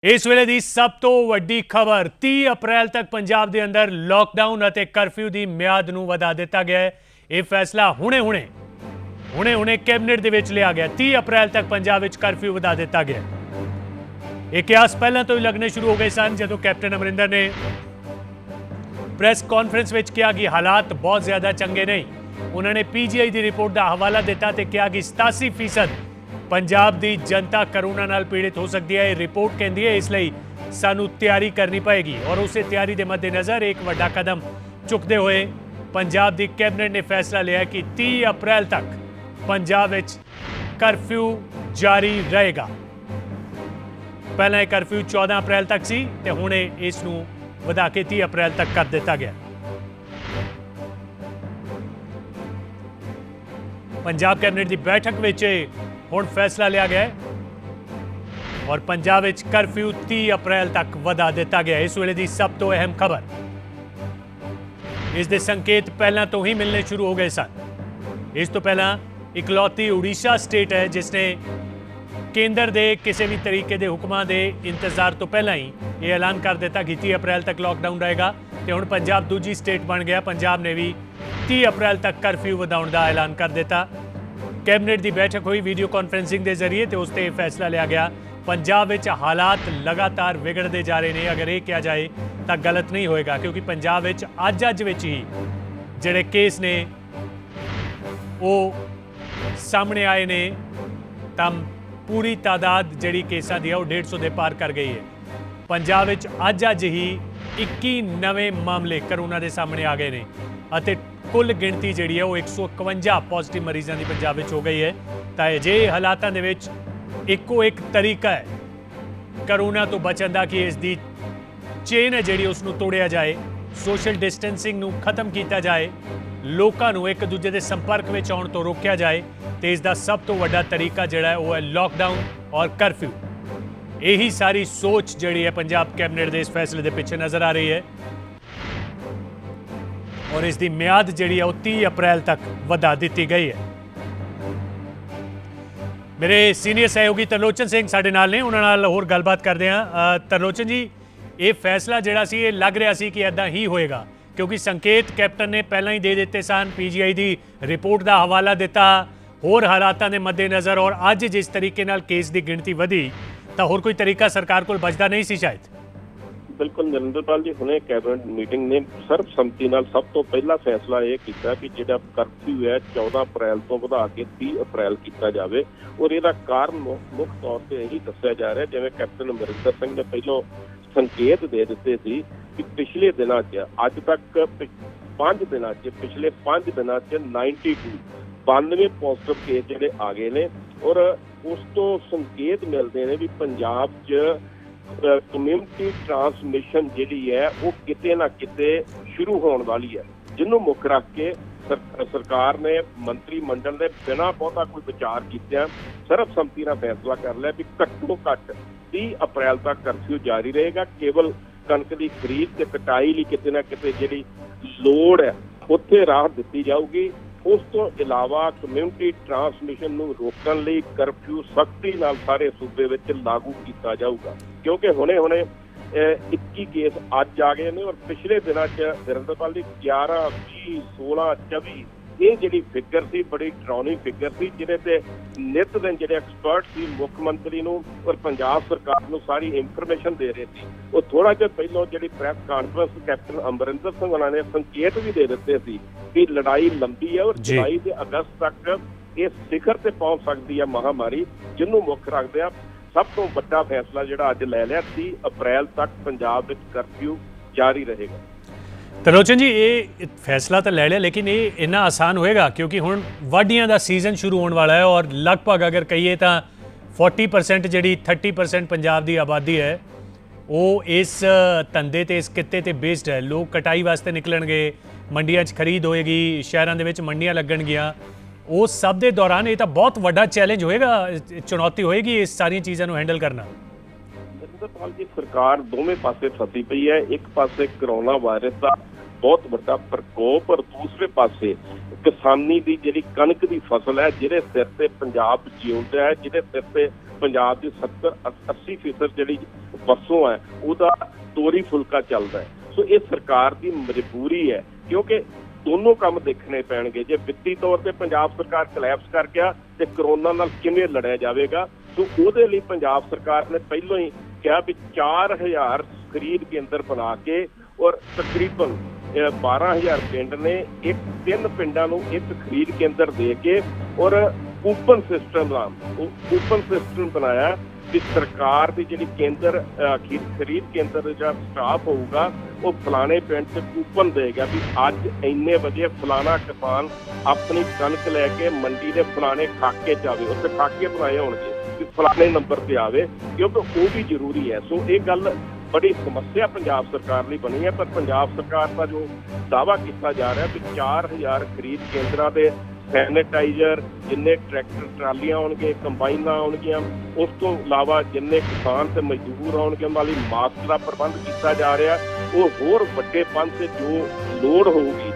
इस वेले दी सब तो वड्डी खबर 30 अप्रैल तक पंजाब के अंदर लॉकडाउन और कर्फ्यू की म्याद नूं वधा दिता गया है। यह फैसला हुणे कैबिनेट दे विच लिया गया। 30 अप्रैल तक पंजाब विच कर्फ्यू वधा दिता गया। ये कयास पहले तो ही लगने शुरू हो गए सन जदों कैप्टन अमरिंदर ने प्रेस कॉन्फ्रेंस में कहा कि हालात बहुत ज़्यादा चंगे नहीं। उन्होंने PGI की रिपोर्ट का हवाला दिता तो कहा कि 87% पंजाब की जनता करोना नाल पीड़ित हो सकती है। रिपोर्ट कहती है इसलिए सानू तैयारी करनी पएगी और उस तैयारी के मद्देनज़र एक वड्डा कदम चुकते हुए पंजाब की कैबिनेट ने फैसला लिया कि 30 अप्रैल तक पंजाब विच कर्फ्यू जारी रहेगा। पहले कर्फ्यू 14 अप्रैल तक सी ते हुणे इस नूं वधा के 30 अप्रैल तक कर दिता गया। पंजाब कैबिनेट की बैठक विच हुण फैसला लिया गया है और पंजाब विच कर्फ्यू 30 अप्रैल तक वधा दिता गया। इस वेले की सब तो अहम खबर, इसके संकेत पहला तो ही मिलने शुरू हो गए सन। इस तो पहला इकलौती उड़ीसा स्टेट है जिसने केंद्र के किसी भी तरीके के हुक्मां के इंतजार तो पहला ही ये ऐलान कर दिता कि 30 अप्रैल तक लॉकडाउन रहेगा। तो हुण पंजाब दूजी स्टेट बन गया। पंजाब ने भी 30 अप्रैल तक कर्फ्यू वधाउण का ऐलान कर दिता। कैबिनेट की बैठक हुई वीडियो कॉन्फ्रेंसिंग के जरिए तो उस पर फैसला लिया गया। पंजाब विच हालात लगातार बिगड़ते जा रहे हैं। अगर ये कहा जाए तो गलत नहीं होएगा क्योंकि पंजाब विच अज विच ही जिहड़े केस ने वो सामने आए ने तम पूरी तादाद जिहड़ी केसां दी है वो 150 दे पार कर गई है। पंजाब विच अज ही 21 नवे मामले करोना के सामने आ गए हैं। कुल गिणती जिहड़ी है वो 151 पॉजिटिव मरीजों की पंजाब विच हो गई है। तो अजिहे हालातों दे विच इक्को एक तरीका है करोना तो बचन का कि इसकी चेन है जिहड़ी उसनूं तोड़िया जाए, सोशल डिस्टेंसिंग नूं खत्म किया जाए, लोकां नूं एक दूजे के संपर्क में आउण तो रोकया जाए। तो इसका सब तो वड्डा तरीका जिहड़ा है वो है लॉकडाउन और कर्फ्यू। यही सारी सोच जिहड़ी है पंजाब कैबिनेट के इस फैसले के पिछे नज़र आ रही है और इसकी म्याद जिहड़ी है वो 30 अप्रैल तक वधा दी गई है। मेरे सीनियर सहयोगी तरलोचन सिंह साडे नाल ने, उन्हां नाल होर गलबात करते हैं। तरलोचन जी, ये फैसला जिहड़ा सी ये लग रहा सी कि इदां ही होएगा क्योंकि संकेत कैप्टन ने पहला ही दे दिते सन। PGI की रिपोर्ट का हवाला दिता होर हालातों के मद्देनज़र और अज जिस तरीके नाल केस की गिणती वधी तो होर कोई तरीका सरकार को बचता नहीं सी शायद। बिल्कुल नरेंद्रपाल जी, हुणे कैबिनेट मीटिंग ने सर्वसम्मति नाल सब तो पहला फैसला ये किया कि जिहड़ा कर्फ्यू है 14 अप्रैल तो वधा के 30 अप्रैल किया जाए और इसका कारण मुख्य तौर पर यही दस्सिया जा रहा है जिवें कैप्टन अमरिंदर सिंह ने पहलों संकेत दे दिते सी कि पिछले दिनों अज तक 5 दिनों पिछले 5 दिनों 92 पॉजिटिव केस जिहड़े आ गए ने और उस तो संकेत मिलते हैं भी पंजाब च कम्यूनिटी ट्रांसमिशन जिहड़ी है वो किते ना किते शुरू होने वाली है, जिन्हों मुख रख के सरकार ने मंत्रिमंडल ने बिना बहुता कोई विचार किए सर्वसम्मति नाल फैसला कर लिया भी घट्टो घट्ट 30 अप्रैल तक कर्फ्यू जारी रहेगा। केवल कणक की खरीद ते कटाई लई किते ना किते जिहड़ी लोड़ है उत्थे राहत दित्ती जाऊगी। उस तो इलावा कम्यूनिटी ट्रांसमिशन नूं रोकण लई कर्फ्यू सख्ती नाल सारे सूबे विच लागू किया जाऊगा क्योंकि हुणे 21 केस अज आ गए ने और पिछले दिनों नरेंद्रपाल जी 11, 20, 16, 24 ये जिहड़ी फिगर सी बड़ी डरावनी फिगर सी जिहदे ते नित दिन जिहड़े एक्सपर्ट सी मुख्यमंत्री नूं और पंजाब सरकार नूं सारी इंफॉर्मेशन दे रहे थे। वो थोड़ा जिहा पहलों जिहड़ी press conference captain Amarinder Singh होणां ने संकेत भी दे दिते सी कि लड़ाई लंबी है और जुलाई से अगस्त तक ये शिखर ते पहुंच सकती है महामारी, जिन्हों मुख रखदे सब तो बड़ा फैसला जिहड़ा अज लै लिया 30 अप्रैल तक पंजाब विच कर्फ्यू जारी रहेगा। तरलोचन जी, ये फैसला तो ले लिया लेकिन ये इन्ना आसान होएगा क्योंकि हुण वाढियां का सीजन शुरू होने वाला है और लगभग अगर कहिए तो 40% जी 30% पंजाब की आबादी है वो इस धंधे ते इस कित्ते ते बेस्ड है। लोग कटाई वास्ते निकलणगे, मंडियां च खरीद होएगी, शहरों के विच मंडियां लगणगियां। उस सब के दौरान ये तो बहुत वड्डा चैलेंज होएगा, चुनौती होएगी इस सारी चीज़ों को हैंडल करना। नरेंद्रपाल जी, सरकार दोवें पासे फसी पई है। एक पासे कोरोना वायरस का बहुत बड़ा प्रकोप और दूसरे पासे किसानी की जिहड़ी कणक की फसल है जिहदे सिर से पंजाब जिउंदा है, जिहदे सिर से ਪੰਜਾਬ ਦੀ 70-80% ਜਿਹੜੀ ਵਸੋਂ ਹੈ ਉਹਦਾ ਤੋਰੀ ਫੁਲਕਾ ਚੱਲਦਾ ਹੈ। ਸੋ ਇਹ ਸਰਕਾਰ ਦੀ ਮਜਬੂਰੀ ਹੈ, ਕਿਉਂਕਿ ਦੋਨੋਂ ਕੰਮ ਦੇਖਣੇ ਪੈਣਗੇ। ਜੇ ਵਿੱਤੀ ਤੌਰ ਤੇ ਪੰਜਾਬ ਸਰਕਾਰ ਕਲੈਪਸ ਕਰ ਗਿਆ ਤੇ ਕਰੋਨਾ ਨਾਲ ਕਿਵੇਂ ਲੜਿਆ ਜਾਵੇਗਾ। ਸੋ ਉਹਦੇ ਲਈ ਪੰਜਾਬ ਸਰਕਾਰ ਨੇ ਪਹਿਲਾਂ ਹੀ ਕਿਹਾ ਵੀ 4000 ਖਰੀਦ ਕੇਂਦਰ ਬਣਾ ਕੇ ਔਰ ਤਕਰੀਬਨ 12000 ਪਿੰਡ ਨੇ 3 ਪਿੰਡਾਂ ਨੂੰ ਇੱਕ ਖਰੀਦ ਕੇਂਦਰ ਦੇ ਕੇ ਔਰ ਕੂਪਨ ਸਿਸਟਮ ਬਣਾਇਆ ਕਿ ਸਰਕਾਰ ਦੀ ਜਿਹੜੀ ਕੇਂਦਰ ਖਰੀਦ ਕੇਂਦਰ ਦਾ ਜਿਹੜਾ ਸਟਾਫ ਹੋਊਗਾ ਉਹ ਫਲਾਣੇ ਪਿੰਡ 'ਚ ਕੂਪਨ ਦੇਗਾ ਵੀ ਅੱਜ ਇੰਨੇ ਵਜੇ ਫਲਾਣਾ ਕਿਸਾਨ ਆਪਣੀ ਕਣਕ ਲੈ ਕੇ ਮੰਡੀ ਦੇ ਫਲਾਣੇ ਖਾਕੇ 'ਚ ਆਵੇ। ਉੱਥੇ ਖਾਕੇ ਬਣਾਏ ਹੋਣਗੇ ਕਿ ਫਲਾਣੇ ਨੰਬਰ ਤੇ ਆਵੇ, ਕਿਉਂਕਿ ਉਹ ਵੀ ਜ਼ਰੂਰੀ ਹੈ। ਸੋ ਇਹ ਗੱਲ ਬੜੀ ਸਮੱਸਿਆ ਪੰਜਾਬ ਸਰਕਾਰ ਲਈ ਬਣੀ ਹੈ, ਪਰ ਪੰਜਾਬ ਸਰਕਾਰ ਦਾ ਜੋ ਦਾਅਵਾ ਕੀਤਾ ਜਾ ਰਿਹਾ ਵੀ 4000 ਖਰੀਦ ਕੇਂਦਰਾਂ ਦੇ ਸੈਨੀਟਾਈਜ਼ਰ, ਜਿੰਨੇ ਟਰੈਕਟਰ ਟਰਾਲੀਆਂ ਆਉਣਗੇ, ਕੰਬਾਈਨਾਂ ਆਉਣਗੀਆਂ, ਉਸ ਤੋਂ ਇਲਾਵਾ ਜਿੰਨੇ ਕਿਸਾਨ ਤੇ ਮਜ਼ਦੂਰ ਆਉਣਗੇ ਉਹਨਾਂ ਲਈ ਮਾਸਕ ਦਾ ਪ੍ਰਬੰਧ ਕੀਤਾ ਜਾ ਰਿਹਾ। ਉਹ ਹੋਰ ਵੱਡੇ ਪੰਨ ਤੇ ਜੋ ਲੋੜ ਹੋਊਗੀ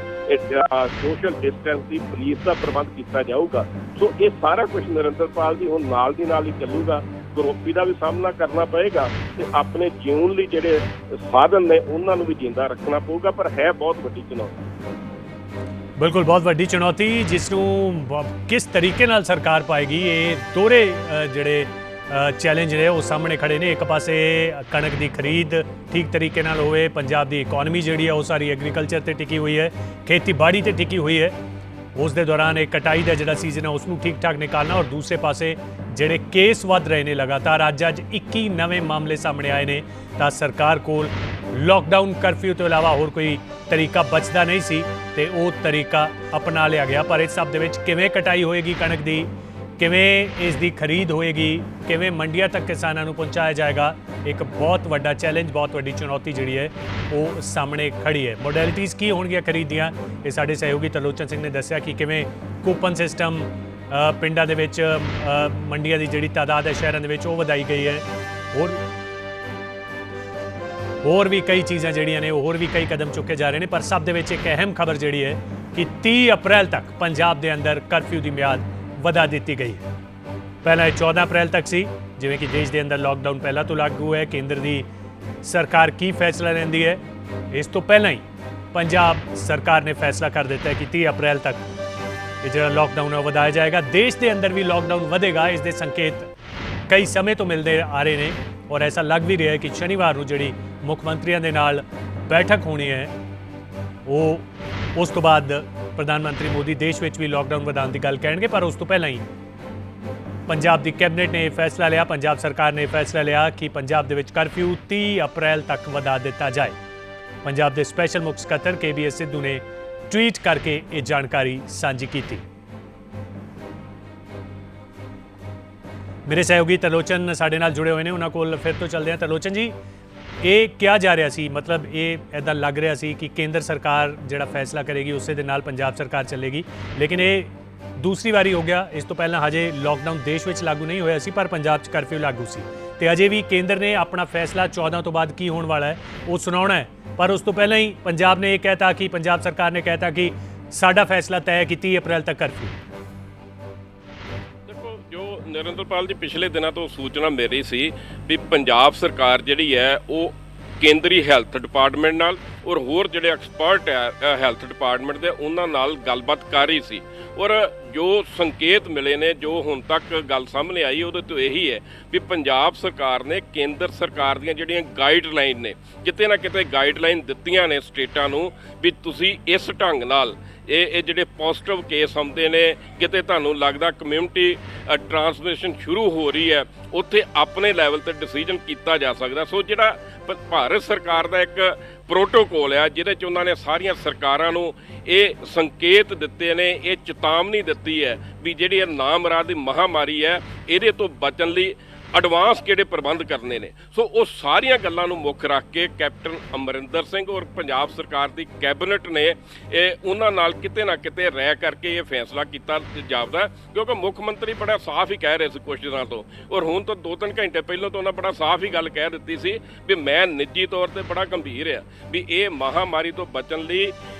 ਸੋਸ਼ਲ ਡਿਸਟੈਂਸ ਦੀ, ਪੁਲਿਸ ਦਾ ਪ੍ਰਬੰਧ ਕੀਤਾ ਜਾਊਗਾ। ਸੋ ਇਹ ਸਾਰਾ ਕੁਝ ਨਰਿੰਦਰਪਾਲ ਜੀ ਹੁਣ ਨਾਲ ਦੀ ਨਾਲ ਹੀ ਚੱਲੂਗਾ। ਕਰੋਪੀ ਦਾ ਵੀ ਸਾਹਮਣਾ ਕਰਨਾ ਪਏਗਾ ਤੇ ਆਪਣੇ ਜਿਉਣ ਲਈ ਜਿਹੜੇ ਸਾਧਨ ਨੇ ਉਹਨਾਂ ਨੂੰ ਵੀ ਜਿੰਦਾ ਰੱਖਣਾ ਪਊਗਾ, ਪਰ ਹੈ ਬਹੁਤ ਵੱਡੀ ਚੁਣੌਤੀ। ਬਿਲਕੁਲ ਬਹੁਤ ਵੱਡੀ ਚੁਣੌਤੀ, ਜਿਸ ਨੂੰ ਕਿਸ ਤਰੀਕੇ ਨਾਲ ਸਰਕਾਰ ਪਾਏਗੀ। ਇਹ ਦੋਹਰੇ ਜਿਹੜੇ ਚੈਲੰਜ ਨੇ ਉਹ ਸਾਹਮਣੇ ਖੜੇ ਨੇ। ਇੱਕ ਪਾਸੇ ਕਣਕ ਦੀ ਖਰੀਦ ਠੀਕ ਤਰੀਕੇ ਨਾਲ ਹੋਵੇ, ਪੰਜਾਬ ਦੀ ਇਕਨੋਮੀ ਜਿਹੜੀ ਹੈ ਉਹ ਸਾਰੀ ਐਗਰੀਕਲਚਰ ਤੇ ਟਿਕੀ ਹੋਈ ਹੈ, ਖੇਤੀਬਾੜੀ ਤੇ ਟਿਕੀ ਹੋਈ ਹੈ। ਉਸ ਦੇ ਦੌਰਾਨ ਇਹ ਕਟਾਈ ਦਾ ਜਿਹੜਾ ਸੀਜ਼ਨ ਹੈ ਉਸ ਨੂੰ ਠੀਕ ਠਾਕ ਨਿਕਾਲਣਾ, ਔਰ ਦੂਸਰੇ ਪਾਸੇ ਜਿਹੜੇ ਕੇਸ ਵੱਧ ਰਹੇ ਨੇ ਲਗਾਤਾਰ, ਅੱਜ 21 ਨਵੇਂ ਮਾਮਲੇ ਸਾਹਮਣੇ ਆਏ ਨੇ, ਤਾਂ ਸਰਕਾਰ ਕੋਲ ਲੋਕਡਾਊਨ ਕਰਫਿਊ ਤੋਂ ਇਲਾਵਾ ਹੋਰ ਕੋਈ ਤਰੀਕਾ ਬਚਦਾ ਨਹੀਂ ਸੀ ਤੇ ਉਹ ਤਰੀਕਾ ਅਪਣਾ ਲਿਆ ਗਿਆ। ਪਰ ਇਸ ਸਭ ਦੇ ਵਿੱਚ ਕਿਵੇਂ ਕਟਾਈ ਹੋਏਗੀ ਕਣਕ ਦੀ, ਕਿਵੇਂ ਇਸ ਦੀ ਖਰੀਦ ਹੋਏਗੀ, ਕਿਵੇਂ ਮੰਡੀਆਂ ਤੱਕ ਕਿਸਾਨਾਂ ਨੂੰ ਪਹੁੰਚਾਇਆ ਜਾਏਗਾ, ਇੱਕ ਬਹੁਤ ਵੱਡਾ ਚੈਲੰਜ, ਬਹੁਤ ਵੱਡੀ ਚੁਣੌਤੀ ਜਿਹੜੀ ਹੈ ਉਹ ਸਾਹਮਣੇ ਖੜੀ ਹੈ। ਮੋਡੈਲਿਟੀਜ਼ ਕੀ ਹੋਣਗੀਆਂ ਖਰੀਦ ਦੀਆਂ, ਇਹ ਸਾਡੇ ਸਹਿਯੋਗੀ ਤਰਲੋਚਨ ਸਿੰਘ ਨੇ ਦੱਸਿਆ ਕਿ ਕਿਵੇਂ ਕੂਪਨ ਸਿਸਟਮ ਪਿੰਡਾਂ ਦੇ ਵਿੱਚ, ਮੰਡੀਆਂ ਦੀ ਜਿਹੜੀ ਤਾਦਾਦ ਹੈ ਸ਼ਹਿਰਾਂ ਦੇ ਵਿੱਚ ਉਹ ਵਧਾਈ ਗਈ ਹੈ। ਹੋਰ ਵੀ ਕਈ ਚੀਜ਼ਾਂ ਜਿਹੜੀਆਂ ਨੇ, ਹੋਰ ਵੀ ਕਈ ਕਦਮ ਚੁੱਕੇ ਜਾ ਰਹੇ ਨੇ, ਪਰ ਸਭ ਦੇ ਵਿੱਚ ਇੱਕ ਅਹਿਮ ਖਬਰ ਜਿਹੜੀ ਹੈ ਕਿ 30 ਅਪ੍ਰੈਲ ਤੱਕ ਪੰਜਾਬ ਦੇ ਅੰਦਰ ਕਰਫਿਊ ਦੀ ਮਿਆਦ ਵਧਾ ਦਿੱਤੀ ਗਈ ਹੈ। ਪਹਿਲਾਂ ਇਹ 14 ਅਪ੍ਰੈਲ ਤੱਕ ਸੀ, ਜਿਵੇਂ ਕਿ ਦੇਸ਼ ਦੇ ਅੰਦਰ ਲੋਕਡਾਊਨ ਪਹਿਲਾਂ ਤੋਂ ਲਾਗੂ ਹੈ। ਕੇਂਦਰ ਦੀ ਸਰਕਾਰ ਕੀ ਫੈਸਲਾ ਲੈਂਦੀ ਹੈ, ਇਸ ਤੋਂ ਪਹਿਲਾਂ ਹੀ ਪੰਜਾਬ ਸਰਕਾਰ ਨੇ ਫੈਸਲਾ ਕਰ ਦਿੱਤਾ ਹੈ ਕਿ 30 ਅਪ੍ਰੈਲ ਤੱਕ ਇਹ ਜਿਹੜਾ ਲੋਕਡਾਊਨ ਹੈ ਉਹ ਵਧਾਇਆ ਜਾਏਗਾ। ਦੇਸ਼ ਦੇ ਅੰਦਰ ਵੀ ਲੋਕਡਾਊਨ ਵਧੇਗਾ, ਇਸ ਦੇ ਸੰਕੇਤ ਕਈ ਸਮੇਂ ਤੋਂ ਮਿਲਦੇ ਆ ਰਹੇ ਨੇ, ਔਰ ਐਸਾ ਲੱਗ ਵੀ ਰਿਹਾ ਹੈ ਕਿ ਸ਼ਨੀਵਾਰ ਨੂੰ ਜਿਹੜੀ ਮੁੱਖ ਮੰਤਰੀਆਂ ਦੇ ਨਾਲ ਬੈਠਕ ਹੋਣੀ ਹੈ, ਉਹ ਉਸ ਤੋਂ ਬਾਅਦ ਪ੍ਰਧਾਨ ਮੰਤਰੀ ਮੋਦੀ ਦੇਸ਼ ਵਿੱਚ ਵੀ ਲੋਕਡਾਊਨ ਵਧਾਉਣ ਦੀ ਗੱਲ ਕਹਿਣਗੇ। ਪਰ ਉਸ ਤੋਂ ਪਹਿਲਾਂ ਹੀ ਪੰਜਾਬ ਦੀ ਕੈਬਨਿਟ ਨੇ ਇਹ ਫੈਸਲਾ ਲਿਆ, ਪੰਜਾਬ ਸਰਕਾਰ ਨੇ ਫੈਸਲਾ ਲਿਆ ਕਿ ਪੰਜਾਬ ਦੇ ਵਿੱਚ ਕਰਫਿਊ 30 ਅਪ੍ਰੈਲ ਤੱਕ ਵਧਾ ਦਿੱਤਾ ਜਾਏ। ਪੰਜਾਬ ਦੇ ਸਪੈਸ਼ਲ ਮੁੱਖ ਸਕੱਤਰ KBS ਸਿੱਧੂ ਨੇ ਟਵੀਟ ਕਰਕੇ ਇਹ ਜਾਣਕਾਰੀ ਸਾਂਝੀ ਕੀਤੀ। ਮੇਰੇ ਸਹਿਯੋਗੀ ਤਰਲੋਚਨ ਸਾਡੇ ਨਾਲ ਜੁੜੇ ਹੋਏ ਨੇ, ਉਹਨਾਂ ਕੋਲ ਫਿਰ ਤੋਂ ਚੱਲਦੇ ਹਾਂ। ਤਰਲੋਚਨ ਜੀ, ਇਹ ਕਿਹਾ ਜਾ ਰਿਹਾ ਸੀ, ਮਤਲਬ ਇਹ ਇੱਦਾਂ ਲੱਗ ਰਿਹਾ ਸੀ ਕਿ ਕੇਂਦਰ ਸਰਕਾਰ ਜਿਹੜਾ ਫੈਸਲਾ ਕਰੇਗੀ ਉਸੇ ਦੇ ਨਾਲ ਪੰਜਾਬ ਸਰਕਾਰ ਚੱਲੇਗੀ, ਲੇਕਿਨ ਇਹ ਦੂਸਰੀ ਵਾਰੀ ਹੋ ਗਿਆ। ਇਸ ਤੋਂ ਪਹਿਲਾਂ ਹਜੇ ਲੋਕਡਾਊਨ ਦੇਸ਼ ਵਿੱਚ ਲਾਗੂ ਨਹੀਂ ਹੋਇਆ ਸੀ, ਪਰ ਪੰਜਾਬ 'ਚ ਕਰਫਿਊ ਲਾਗੂ ਸੀ ਤੇ ਅਜੇ ਵੀ ਕੇਂਦਰ ਨੇ ਆਪਣਾ ਫੈਸਲਾ 14 ਤੋਂ ਬਾਅਦ ਕੀ ਹੋਣ ਵਾਲਾ ਹੈ ਉਹ ਸੁਣਾਉਣਾ ਹੈ। ਪਰ ਉਸ ਤੋਂ ਪਹਿਲਾਂ ਹੀ ਪੰਜਾਬ ਨੇ ਇਹ ਕਹਿਤਾ ਕਿ ਪੰਜਾਬ ਸਰਕਾਰ ਨੇ ਕਹਿਤਾ ਕਿ ਸਾਡਾ ਫੈਸਲਾ ਤੈਅ ਹੈ ਕਿ 30 ਅਪ੍ਰੈਲ ਤੱਕ ਕਰਫਿਊ। ਦੇਖੋ, ਜੋ ਨਰਿੰਦਰਪਾਲ ਜੀ ਪਿਛਲੇ ਦਿਨਾਂ ਤੋਂ ਸੂਚਨਾ ਮਿਲ ਰਹੀ ਸੀ ਵੀ ਪੰਜਾਬ ਸਰਕਾਰ ਜਿਹੜੀ ਹੈ ਉਹ ਕੇਂਦਰੀ ਹੈਲਥ ਡਿਪਾਰਟਮੈਂਟ ਨਾਲ ਔਰ ਹੋਰ ਜਿਹੜੇ ਐਕਸਪਰਟ ਹੈ ਹੈਲਥ ਡਿਪਾਰਟਮੈਂਟ ਦੇ ਉਹਨਾਂ ਨਾਲ ਗੱਲਬਾਤ ਕਰ ਰਹੀ ਸੀ, ਔਰ ਜੋ ਸੰਕੇਤ ਮਿਲੇ ਨੇ, ਜੋ ਹੁਣ ਤੱਕ ਗੱਲ ਸਾਹਮਣੇ ਆਈ ਉਹਦੇ ਤੋਂ ਇਹੀ ਹੈ ਵੀ ਪੰਜਾਬ ਸਰਕਾਰ ਨੇ ਕੇਂਦਰ ਸਰਕਾਰ ਦੀਆਂ ਜਿਹੜੀਆਂ ਗਾਈਡਲਾਈਨ ਨੇ, ਕਿਤੇ ਨਾ ਕਿਤੇ ਗਾਈਡਲਾਈਨ ਦਿੱਤੀਆਂ ਨੇ ਸਟੇਟਾਂ ਨੂੰ ਵੀ ਤੁਸੀਂ ਇਸ ਢੰਗ ਨਾਲ ਇਹ ਜਿਹੜੇ ਪੋਜ਼ਿਟਿਵ ਕੇਸ ਆਉਂਦੇ ਨੇ, ਕਿਤੇ ਤੁਹਾਨੂੰ ਲੱਗਦਾ ਕਮਿਊਨਿਟੀ ਟਰਾਂਸਮਿਸ਼ਨ ਸ਼ੁਰੂ ਹੋ ਰਹੀ ਹੈ, ਉੱਥੇ ਆਪਣੇ ਲੈਵਲ ਤੇ ਡਿਸੀਜਨ ਕੀਤਾ ਜਾ ਸਕਦਾ। ਸੋ ਜਿਹੜਾ ਭਾਰਤ ਸਰਕਾਰ ਦਾ ਇੱਕ ਪ੍ਰੋਟੋਕੋਲ ਆ ਜਿਹਦੇ 'ਚ ਉਹਨਾਂ ਨੇ ਸਾਰੀਆਂ ਸਰਕਾਰਾਂ ਨੂੰ ਇਹ ਸੰਕੇਤ ਦਿੱਤੇ ਨੇ, ਇਹ ਚੇਤਾਵਨੀ ਦਿੱਤੀ ਹੈ ਵੀ ਜਿਹੜੀ ਇਹ ਨਾਮੁਰਾਦ ਦੀ ਮਹਾਮਾਰੀ ਹੈ ਇਹਦੇ ਤੋਂ ਬਚਣ ਲਈ ਐਡਵਾਂਸ ਕਿਹੜੇ ਪ੍ਰਬੰਧ ਕਰਨੇ ਨੇ। ਸੋ ਉਹ ਸਾਰੀਆਂ ਗੱਲਾਂ ਨੂੰ ਮੁੱਖ ਰੱਖ ਕੇ ਕੈਪਟਨ ਅਮਰਿੰਦਰ ਸਿੰਘ ਔਰ ਪੰਜਾਬ ਸਰਕਾਰ ਦੀ ਕੈਬਨਿਟ ਨੇ ਇਹ ਉਹਨਾਂ ਨਾਲ ਕਿਤੇ ਨਾ ਕਿਤੇ ਰਹਿ ਕਰਕੇ ਇਹ ਫੈਸਲਾ ਕੀਤਾ ਜਾਪਦਾ, ਕਿਉਂਕਿ ਮੁੱਖ ਮੰਤਰੀ ਬੜਾ ਸਾਫ਼ ਹੀ ਕਹਿ ਰਹੇ ਸੀ ਕੁਝ ਦਿਨਾਂ ਤੋਂ, ਔਰ ਹੁਣ ਤੋਂ 2-3 ਘੰਟੇ ਪਹਿਲਾਂ ਤੋਂ ਉਹਨਾਂ ਬੜਾ ਸਾਫ਼ ਹੀ ਗੱਲ ਕਹਿ ਦਿੱਤੀ ਸੀ ਵੀ ਮੈਂ ਨਿੱਜੀ ਤੌਰ ਤੇ ਬੜਾ ਗੰਭੀਰ ਆ ਵੀ ਇਹ ਮਹਾਮਾਰੀ ਤੋਂ ਬਚਣ ਲਈ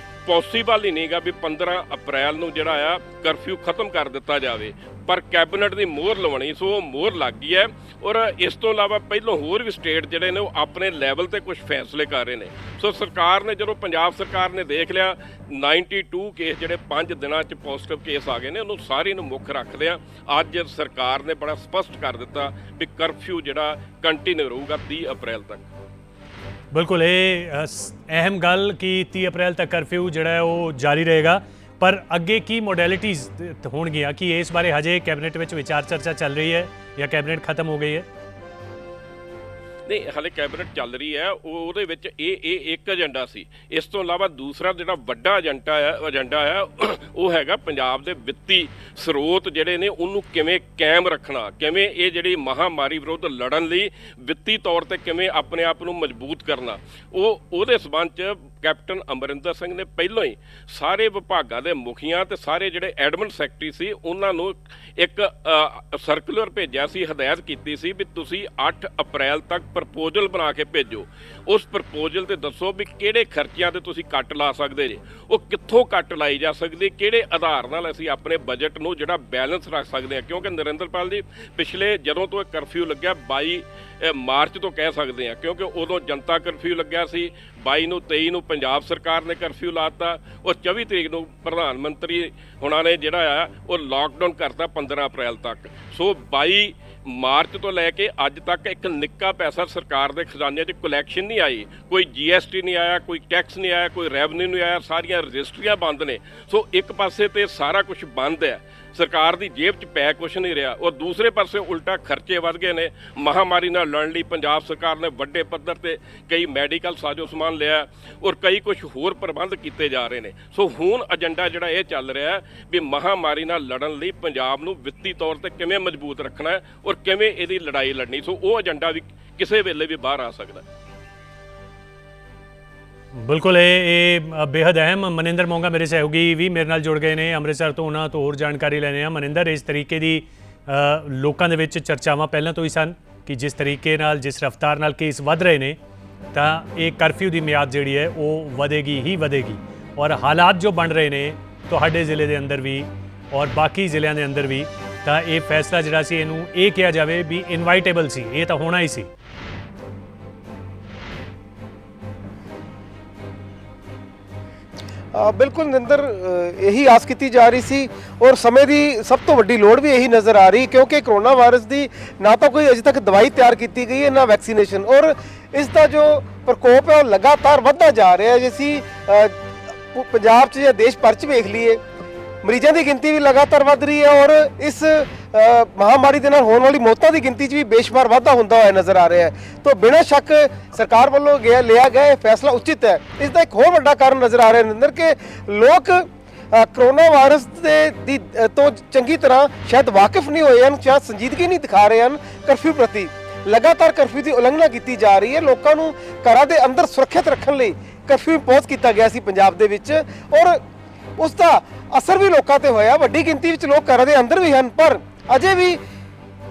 ਪੋਸੀਬਲ ਹੀ ਨਹੀਂਗਾ ਵੀ 15 ਅਪ੍ਰੈਲ ਨੂੰ ਜਿਹੜਾ ਆ ਕਰਫਿਊ ਖਤਮ ਕਰ ਦਿੱਤਾ ਜਾਵੇ, ਪਰ ਕੈਬਨਿਟ ਦੀ ਮੋਹਰ ਲਵਾਉਣੀ, ਸੋ ਉਹ ਮੋਹਰ ਲੱਗ ਗਈ ਹੈ। ਔਰ ਇਸ ਤੋਂ ਇਲਾਵਾ ਪਹਿਲਾਂ ਹੋਰ ਵੀ ਸਟੇਟ ਜਿਹੜੇ ਨੇ ਉਹ ਆਪਣੇ ਲੈਵਲ ਤੇ ਕੁਝ ਫੈਸਲੇ ਕਰ ਰਹੇ ਨੇ। ਸੋ ਸਰਕਾਰ ਨੇ, ਜਦੋਂ ਪੰਜਾਬ ਸਰਕਾਰ ਨੇ ਦੇਖ ਲਿਆ 92 ਕੇਸ ਜਿਹੜੇ 5 ਦਿਨਾਂ 'ਚ ਪੋਜ਼ਿਟਿਵ ਕੇਸ ਆ ਗਏ ਨੇ, ਉਹਨੂੰ ਸਾਰੀ ਨੂੰ ਮੁੱਖ ਰੱਖਦੇ ਆ ਅੱਜ ਸਰਕਾਰ ਨੇ ਬੜਾ ਸਪਸ਼ਟ ਕਰ ਦਿੱਤਾ ਵੀ ਕਰਫਿਊ ਜਿਹੜਾ ਕੰਟੀਨਿਊ ਰਹੂਗਾ 30 ਅਪ੍ਰੈਲ ਤੱਕ। ਬਿਲਕੁਲ, ਇਹ ਅਹਿਮ ਗੱਲ ਕਿ 30 ਅਪ੍ਰੈਲ ਤੱਕ ਕਰਫਿਊ ਜਿਹੜਾ ਹੈ ਉਹ ਜਾਰੀ ਰਹੇਗਾ। ਪਰ ਅੱਗੇ ਕੀ ਮੋਡੈਲਿਟੀਜ਼ ਹੋਣਗੀਆਂ ਕਿ ਇਸ ਬਾਰੇ ਹਜੇ ਕੈਬਨਿਟ ਵਿੱਚ ਵਿਚਾਰ ਚਰਚਾ ਚੱਲ ਰਹੀ ਹੈ ਜਾਂ ਕੈਬਨਿਟ ਖਤਮ ਹੋ ਗਈ ਹੈ? ਨਹੀਂ, ਹਾਲੇ ਕੈਬਨਿਟ ਚੱਲ ਰਹੀ ਹੈ। ਉਹਦੇ ਵਿੱਚ ਇਹ ਇੱਕ ਏਜੰਡਾ ਸੀ। ਇਸ ਤੋਂ ਇਲਾਵਾ ਦੂਸਰਾ ਜਿਹੜਾ ਵੱਡਾ ਏਜੰਡਾ ਹੈ ਉਹ ਹੈਗਾ ਪੰਜਾਬ ਦੇ ਵਿੱਤੀ ਸਰੋਤ ਜਿਹੜੇ ਨੇ ਉਹਨੂੰ ਕਿਵੇਂ ਕਾਇਮ ਰੱਖਣਾ, ਕਿਵੇਂ ਇਹ ਜਿਹੜੀ ਮਹਾਮਾਰੀ ਵਿਰੁੱਧ ਲੜਨ ਲਈ ਵਿੱਤੀ ਤੌਰ ਤੇ ਕਿਵੇਂ ਆਪਣੇ ਆਪ ਨੂੰ ਮਜ਼ਬੂਤ ਕਰਨਾ। ਉਹਦੇ ਸਬੰਧ 'ਚ ਕੈਪਟਨ ਅਮਰਿੰਦਰ ਸਿੰਘ ਨੇ ਪਹਿਲਾਂ ਹੀ ਸਾਰੇ ਵਿਭਾਗਾਂ ਦੇ ਮੁਖੀਆਂ ਤੇ ਸਾਰੇ ਜਿਹੜੇ ਐਡਮਿਨ ਸੈਕਟਰੀ ਸੀ ਉਹਨਾਂ ਨੂੰ ਇੱਕ ਸਰਕੂਲਰ ਭੇਜਿਆ ਸੀ, ਹਦਾਇਤ ਕੀਤੀ ਸੀ ਵੀ ਤੁਸੀਂ 8 ਅਪ੍ਰੈਲ ਤੱਕ ਪ੍ਰਪੋਜ਼ਲ ਬਣਾ ਕੇ ਭੇਜੋ। ਉਸ ਪ੍ਰਪੋਜ਼ਲ ਤੇ ਦੱਸੋ ਵੀ ਕਿਹੜੇ ਖਰਚਿਆਂ ਤੇ ਤੁਸੀਂ ਕੱਟ ਲਾ ਸਕਦੇ ਜੇ, ਉਹ ਕਿੱਥੋਂ ਕੱਟ ਲਾਈ ਜਾ ਸਕਦੀ, ਕਿਹੜੇ ਆਧਾਰ ਨਾਲ ਅਸੀਂ ਆਪਣੇ ਬਜਟ ਨੂੰ ਜਿਹੜਾ ਬੈਲੈਂਸ ਰੱਖ ਸਕਦੇ ਹਾਂ। ਕਿਉਂਕਿ ਨਰਿੰਦਰਪਾਲ ਜੀ ਪਿਛਲੇ ਜਦੋਂ ਤੋਂ ਇਹ ਕਰਫਿਊ ਲੱਗਿਆ 22 ਮਾਰਚ ਤੋਂ ਕਹਿ ਸਕਦੇ ਹਾਂ, ਕਿਉਂਕਿ ਉਦੋਂ ਜਨਤਾ ਕਰਫਿਊ ਲੱਗਿਆ ਸੀ, 22 ਨੂੰ 23 ਨੂੰ ਪੰਜਾਬ ਸਰਕਾਰ ਨੇ ਕਰਫਿਊ ਲਾਤਾ, ਉਹ 24 ਤਰੀਕ ਨੂੰ ਪ੍ਰਧਾਨ ਮੰਤਰੀ ਹੁਣਾਂ ਨੇ ਜਿਹੜਾ ਆ ਉਹ ਲਾਕਡਾਊਨ ਕਰਤਾ 15 ਅਪ੍ਰੈਲ ਤੱਕ। ਸੋ 22 ਮਾਰਚ ਤੋਂ ਲੈ ਕੇ ਅੱਜ ਤੱਕ ਇੱਕ ਨਿੱਕਾ ਪੈਸਾ ਸਰਕਾਰ ਦੇ ਖਜ਼ਾਨੇ 'ਚ ਕਲੈਕਸ਼ਨ ਨਹੀਂ ਆਈ, ਕੋਈ GST ਨਹੀਂ ਆਇਆ, ਕੋਈ ਟੈਕਸ ਨਹੀਂ ਆਇਆ, ਕੋਈ ਰੈਵਨਿਊ ਨਹੀਂ ਆਇਆ, ਸਾਰੀਆਂ ਰਜਿਸਟਰੀਆਂ ਬੰਦ ਨੇ। ਸੋ ਇੱਕ ਪਾਸੇ ਤੇ ਸਾਰਾ ਕੁਝ ਬੰਦ ਹੈ, ਸਰਕਾਰ ਦੀ ਜੇਬ 'ਚ ਪੈ ਕੁਛ ਨਹੀਂ ਰਿਹਾ, ਔਰ ਦੂਸਰੇ ਪਾਸੇ ਉਲਟਾ ਖਰਚੇ ਵੱਧ ਗਏ ਨੇ। ਮਹਾਮਾਰੀ ਨਾਲ ਲੜਨ ਲਈ ਪੰਜਾਬ ਸਰਕਾਰ ਨੇ ਵੱਡੇ ਪੱਧਰ ਤੇ ਕਈ ਮੈਡੀਕਲ ਸਾਜੋ ਸਮਾਨ ਲਿਆ ਔਰ ਕਈ ਕੁਝ ਹੋਰ ਪ੍ਰਬੰਧ ਕੀਤੇ ਜਾ ਰਹੇ ਨੇ। ਸੋ ਹੁਣ ਏਜੰਡਾ ਜਿਹੜਾ ਇਹ ਚੱਲ ਰਿਹਾ ਵੀ ਮਹਾਮਾਰੀ ਨਾਲ ਲੜਨ ਲਈ ਪੰਜਾਬ ਨੂੰ ਵਿੱਤੀ ਤੌਰ ਤੇ ਕਿਵੇਂ ਮਜ਼ਬੂਤ ਰੱਖਣਾ ਹੈ ਔਰ ਕਿਵੇਂ ਇਹਦੀ ਲੜਾਈ ਲੜਨੀ। ਸੋ ਉਹ ਏਜੰਡਾ ਵੀ ਕਿਸੇ ਵੇਲੇ ਵੀ ਬਾਹਰ ਆ ਸਕਦਾ। ਬਿਲਕੁਲ, ਇਹ ਬੇहद ਅਹਿਮ। ਮਨਿੰਦਰ ਮੋਂਗਾ ਮੇਰੇ ਸਹਿਯੋਗੀ ਵੀ ਮੇਰੇ ਨਾਲ ਜੁੜ ਗਏ ਨੇ ਅੰਮ੍ਰਿਤਸਰ ਤੋਂ, ਉਹਨਾਂ ਤੋਂ ਹੋਰ ਜਾਣਕਾਰੀ ਲੈਣੇ ਆ। ਮਨਿੰਦਰ, ਇਸ ਤਰੀਕੇ ਦੀ ਲੋਕਾਂ ਦੇ ਵਿੱਚ ਚਰਚਾਵਾਂ ਪਹਿਲਾਂ ਤੋਂ ਹੀ ਸਨ ਕਿ ਜਿਸ ਤਰੀਕੇ ਨਾਲ, ਜਿਸ ਰਫ਼ਤਾਰ ਨਾਲ ਕੇਸ ਵੱਧ ਰਹੇ ਨੇ ਤਾਂ ਇਹ ਕਰਫਿਊ ਦੀ ਮਿਆਦ ਜਿਹੜੀ ਹੈ ਉਹ ਵਧੇਗੀ ਹੀ ਵਧੇਗੀ। ਔਰ ਹਾਲਾਤ ਜੋ ਬਣ ਰਹੇ ਨੇ ਤੁਹਾਡੇ ਜ਼ਿਲ੍ਹੇ ਦੇ ਅੰਦਰ ਵੀ ਔਰ ਬਾਕੀ ਜ਼ਿਲ੍ਹਿਆਂ ਦੇ ਅੰਦਰ ਵੀ, ਤਾਂ ਇਹ ਫੈਸਲਾ ਜਿਹੜਾ ਸੀ ਇਹਨੂੰ ਇਹ ਕਿਹਾ ਜਾਵੇ ਵੀ ਇਨਵਾਈਟੇਬਲ ਸੀ, ਇਹ ਤਾਂ ਹੋਣਾ ਹੀ ਸੀ। ਬਿਲਕੁਲ ਨਿੰਦਰ, ਇਹੀ ਆਸ ਕੀਤੀ ਜਾ ਰਹੀ ਸੀ ਔਰ ਸਮੇਂ ਦੀ ਸਭ ਤੋਂ ਵੱਡੀ ਲੋੜ ਵੀ ਇਹੀ ਨਜ਼ਰ ਆ ਰਹੀ, ਕਿਉਂਕਿ ਕਰੋਨਾ ਵਾਇਰਸ ਦੀ ਨਾ ਤਾਂ ਕੋਈ ਅਜੇ ਤੱਕ ਦਵਾਈ ਤਿਆਰ ਕੀਤੀ ਗਈ ਹੈ ਨਾ ਵੈਕਸੀਨੇਸ਼ਨ, ਔਰ ਇਸ ਦਾ ਜੋ ਪ੍ਰਕੋਪ ਹੈ ਉਹ ਲਗਾਤਾਰ ਵੱਧਦਾ ਜਾ ਰਿਹਾ ਹੈ। ਜੇ ਅਸੀਂ ਪੰਜਾਬ 'ਚ ਜਾਂ ਦੇਸ਼ ਭਰ 'ਚ ਵੇਖ ਲਈਏ, ਮਰੀਜ਼ਾਂ ਦੀ ਗਿਣਤੀ ਵੀ ਲਗਾਤਾਰ ਵੱਧ ਰਹੀ ਹੈ ਔਰ ਇਸ ਮਹਾਮਾਰੀ ਦੇ ਨਾਲ ਹੋਣ ਵਾਲੀ ਮੌਤਾਂ ਦੀ ਗਿਣਤੀ 'ਚ ਵੀ ਬੇਸ਼ੁਮਾਰ ਵਾਧਾ ਹੁੰਦਾ ਹੋਇਆ ਨਜ਼ਰ ਆ ਰਿਹਾ ਹੈ। ਤਾਂ ਬਿਨਾਂ ਸ਼ੱਕ ਸਰਕਾਰ ਵੱਲੋਂ ਲਿਆ ਗਿਆ ਇਹ ਫੈਸਲਾ ਉਚਿਤ ਹੈ। ਇਸ ਦਾ ਇੱਕ ਹੋਰ ਵੱਡਾ ਕਾਰਨ ਨਜ਼ਰ ਆ ਰਿਹਾ ਨਿੰਦਰ ਕਿ ਲੋਕ ਕਰੋਨਾ ਵਾਇਰਸ ਦੀ ਤੋਂ ਚੰਗੀ ਤਰ੍ਹਾਂ ਸ਼ਾਇਦ ਵਾਕਿਫ ਨਹੀਂ ਹੋਏ ਹਨ, ਸ਼ਾਇਦ ਸੰਜੀਦਗੀ ਨਹੀਂ ਦਿਖਾ ਰਹੇ ਹਨ ਕਰਫਿਊ ਪ੍ਰਤੀ। ਲਗਾਤਾਰ ਕਰਫਿਊ ਦੀ ਉਲੰਘਣਾ ਕੀਤੀ ਜਾ ਰਹੀ ਹੈ। ਲੋਕਾਂ ਨੂੰ ਘਰਾਂ ਦੇ ਅੰਦਰ ਸੁਰੱਖਿਅਤ ਰੱਖਣ ਲਈ ਕਰਫਿਊ ਇੰਪੋਜ਼ ਕੀਤਾ ਗਿਆ ਸੀ ਪੰਜਾਬ ਦੇ ਵਿੱਚ, ਔਰ ਉਸ ਦਾ ਅਸਰ ਵੀ ਲੋਕਾਂ ਤੇ ਹੋਇਆ। ਵੱਡੀ ਗਿਣਤੀ ਵਿੱਚ ਲੋਕ ਘਰਾਂ ਦੇ ਅੰਦਰ ਵੀ ਹਨ, ਪਰ ਅਜੇ ਵੀ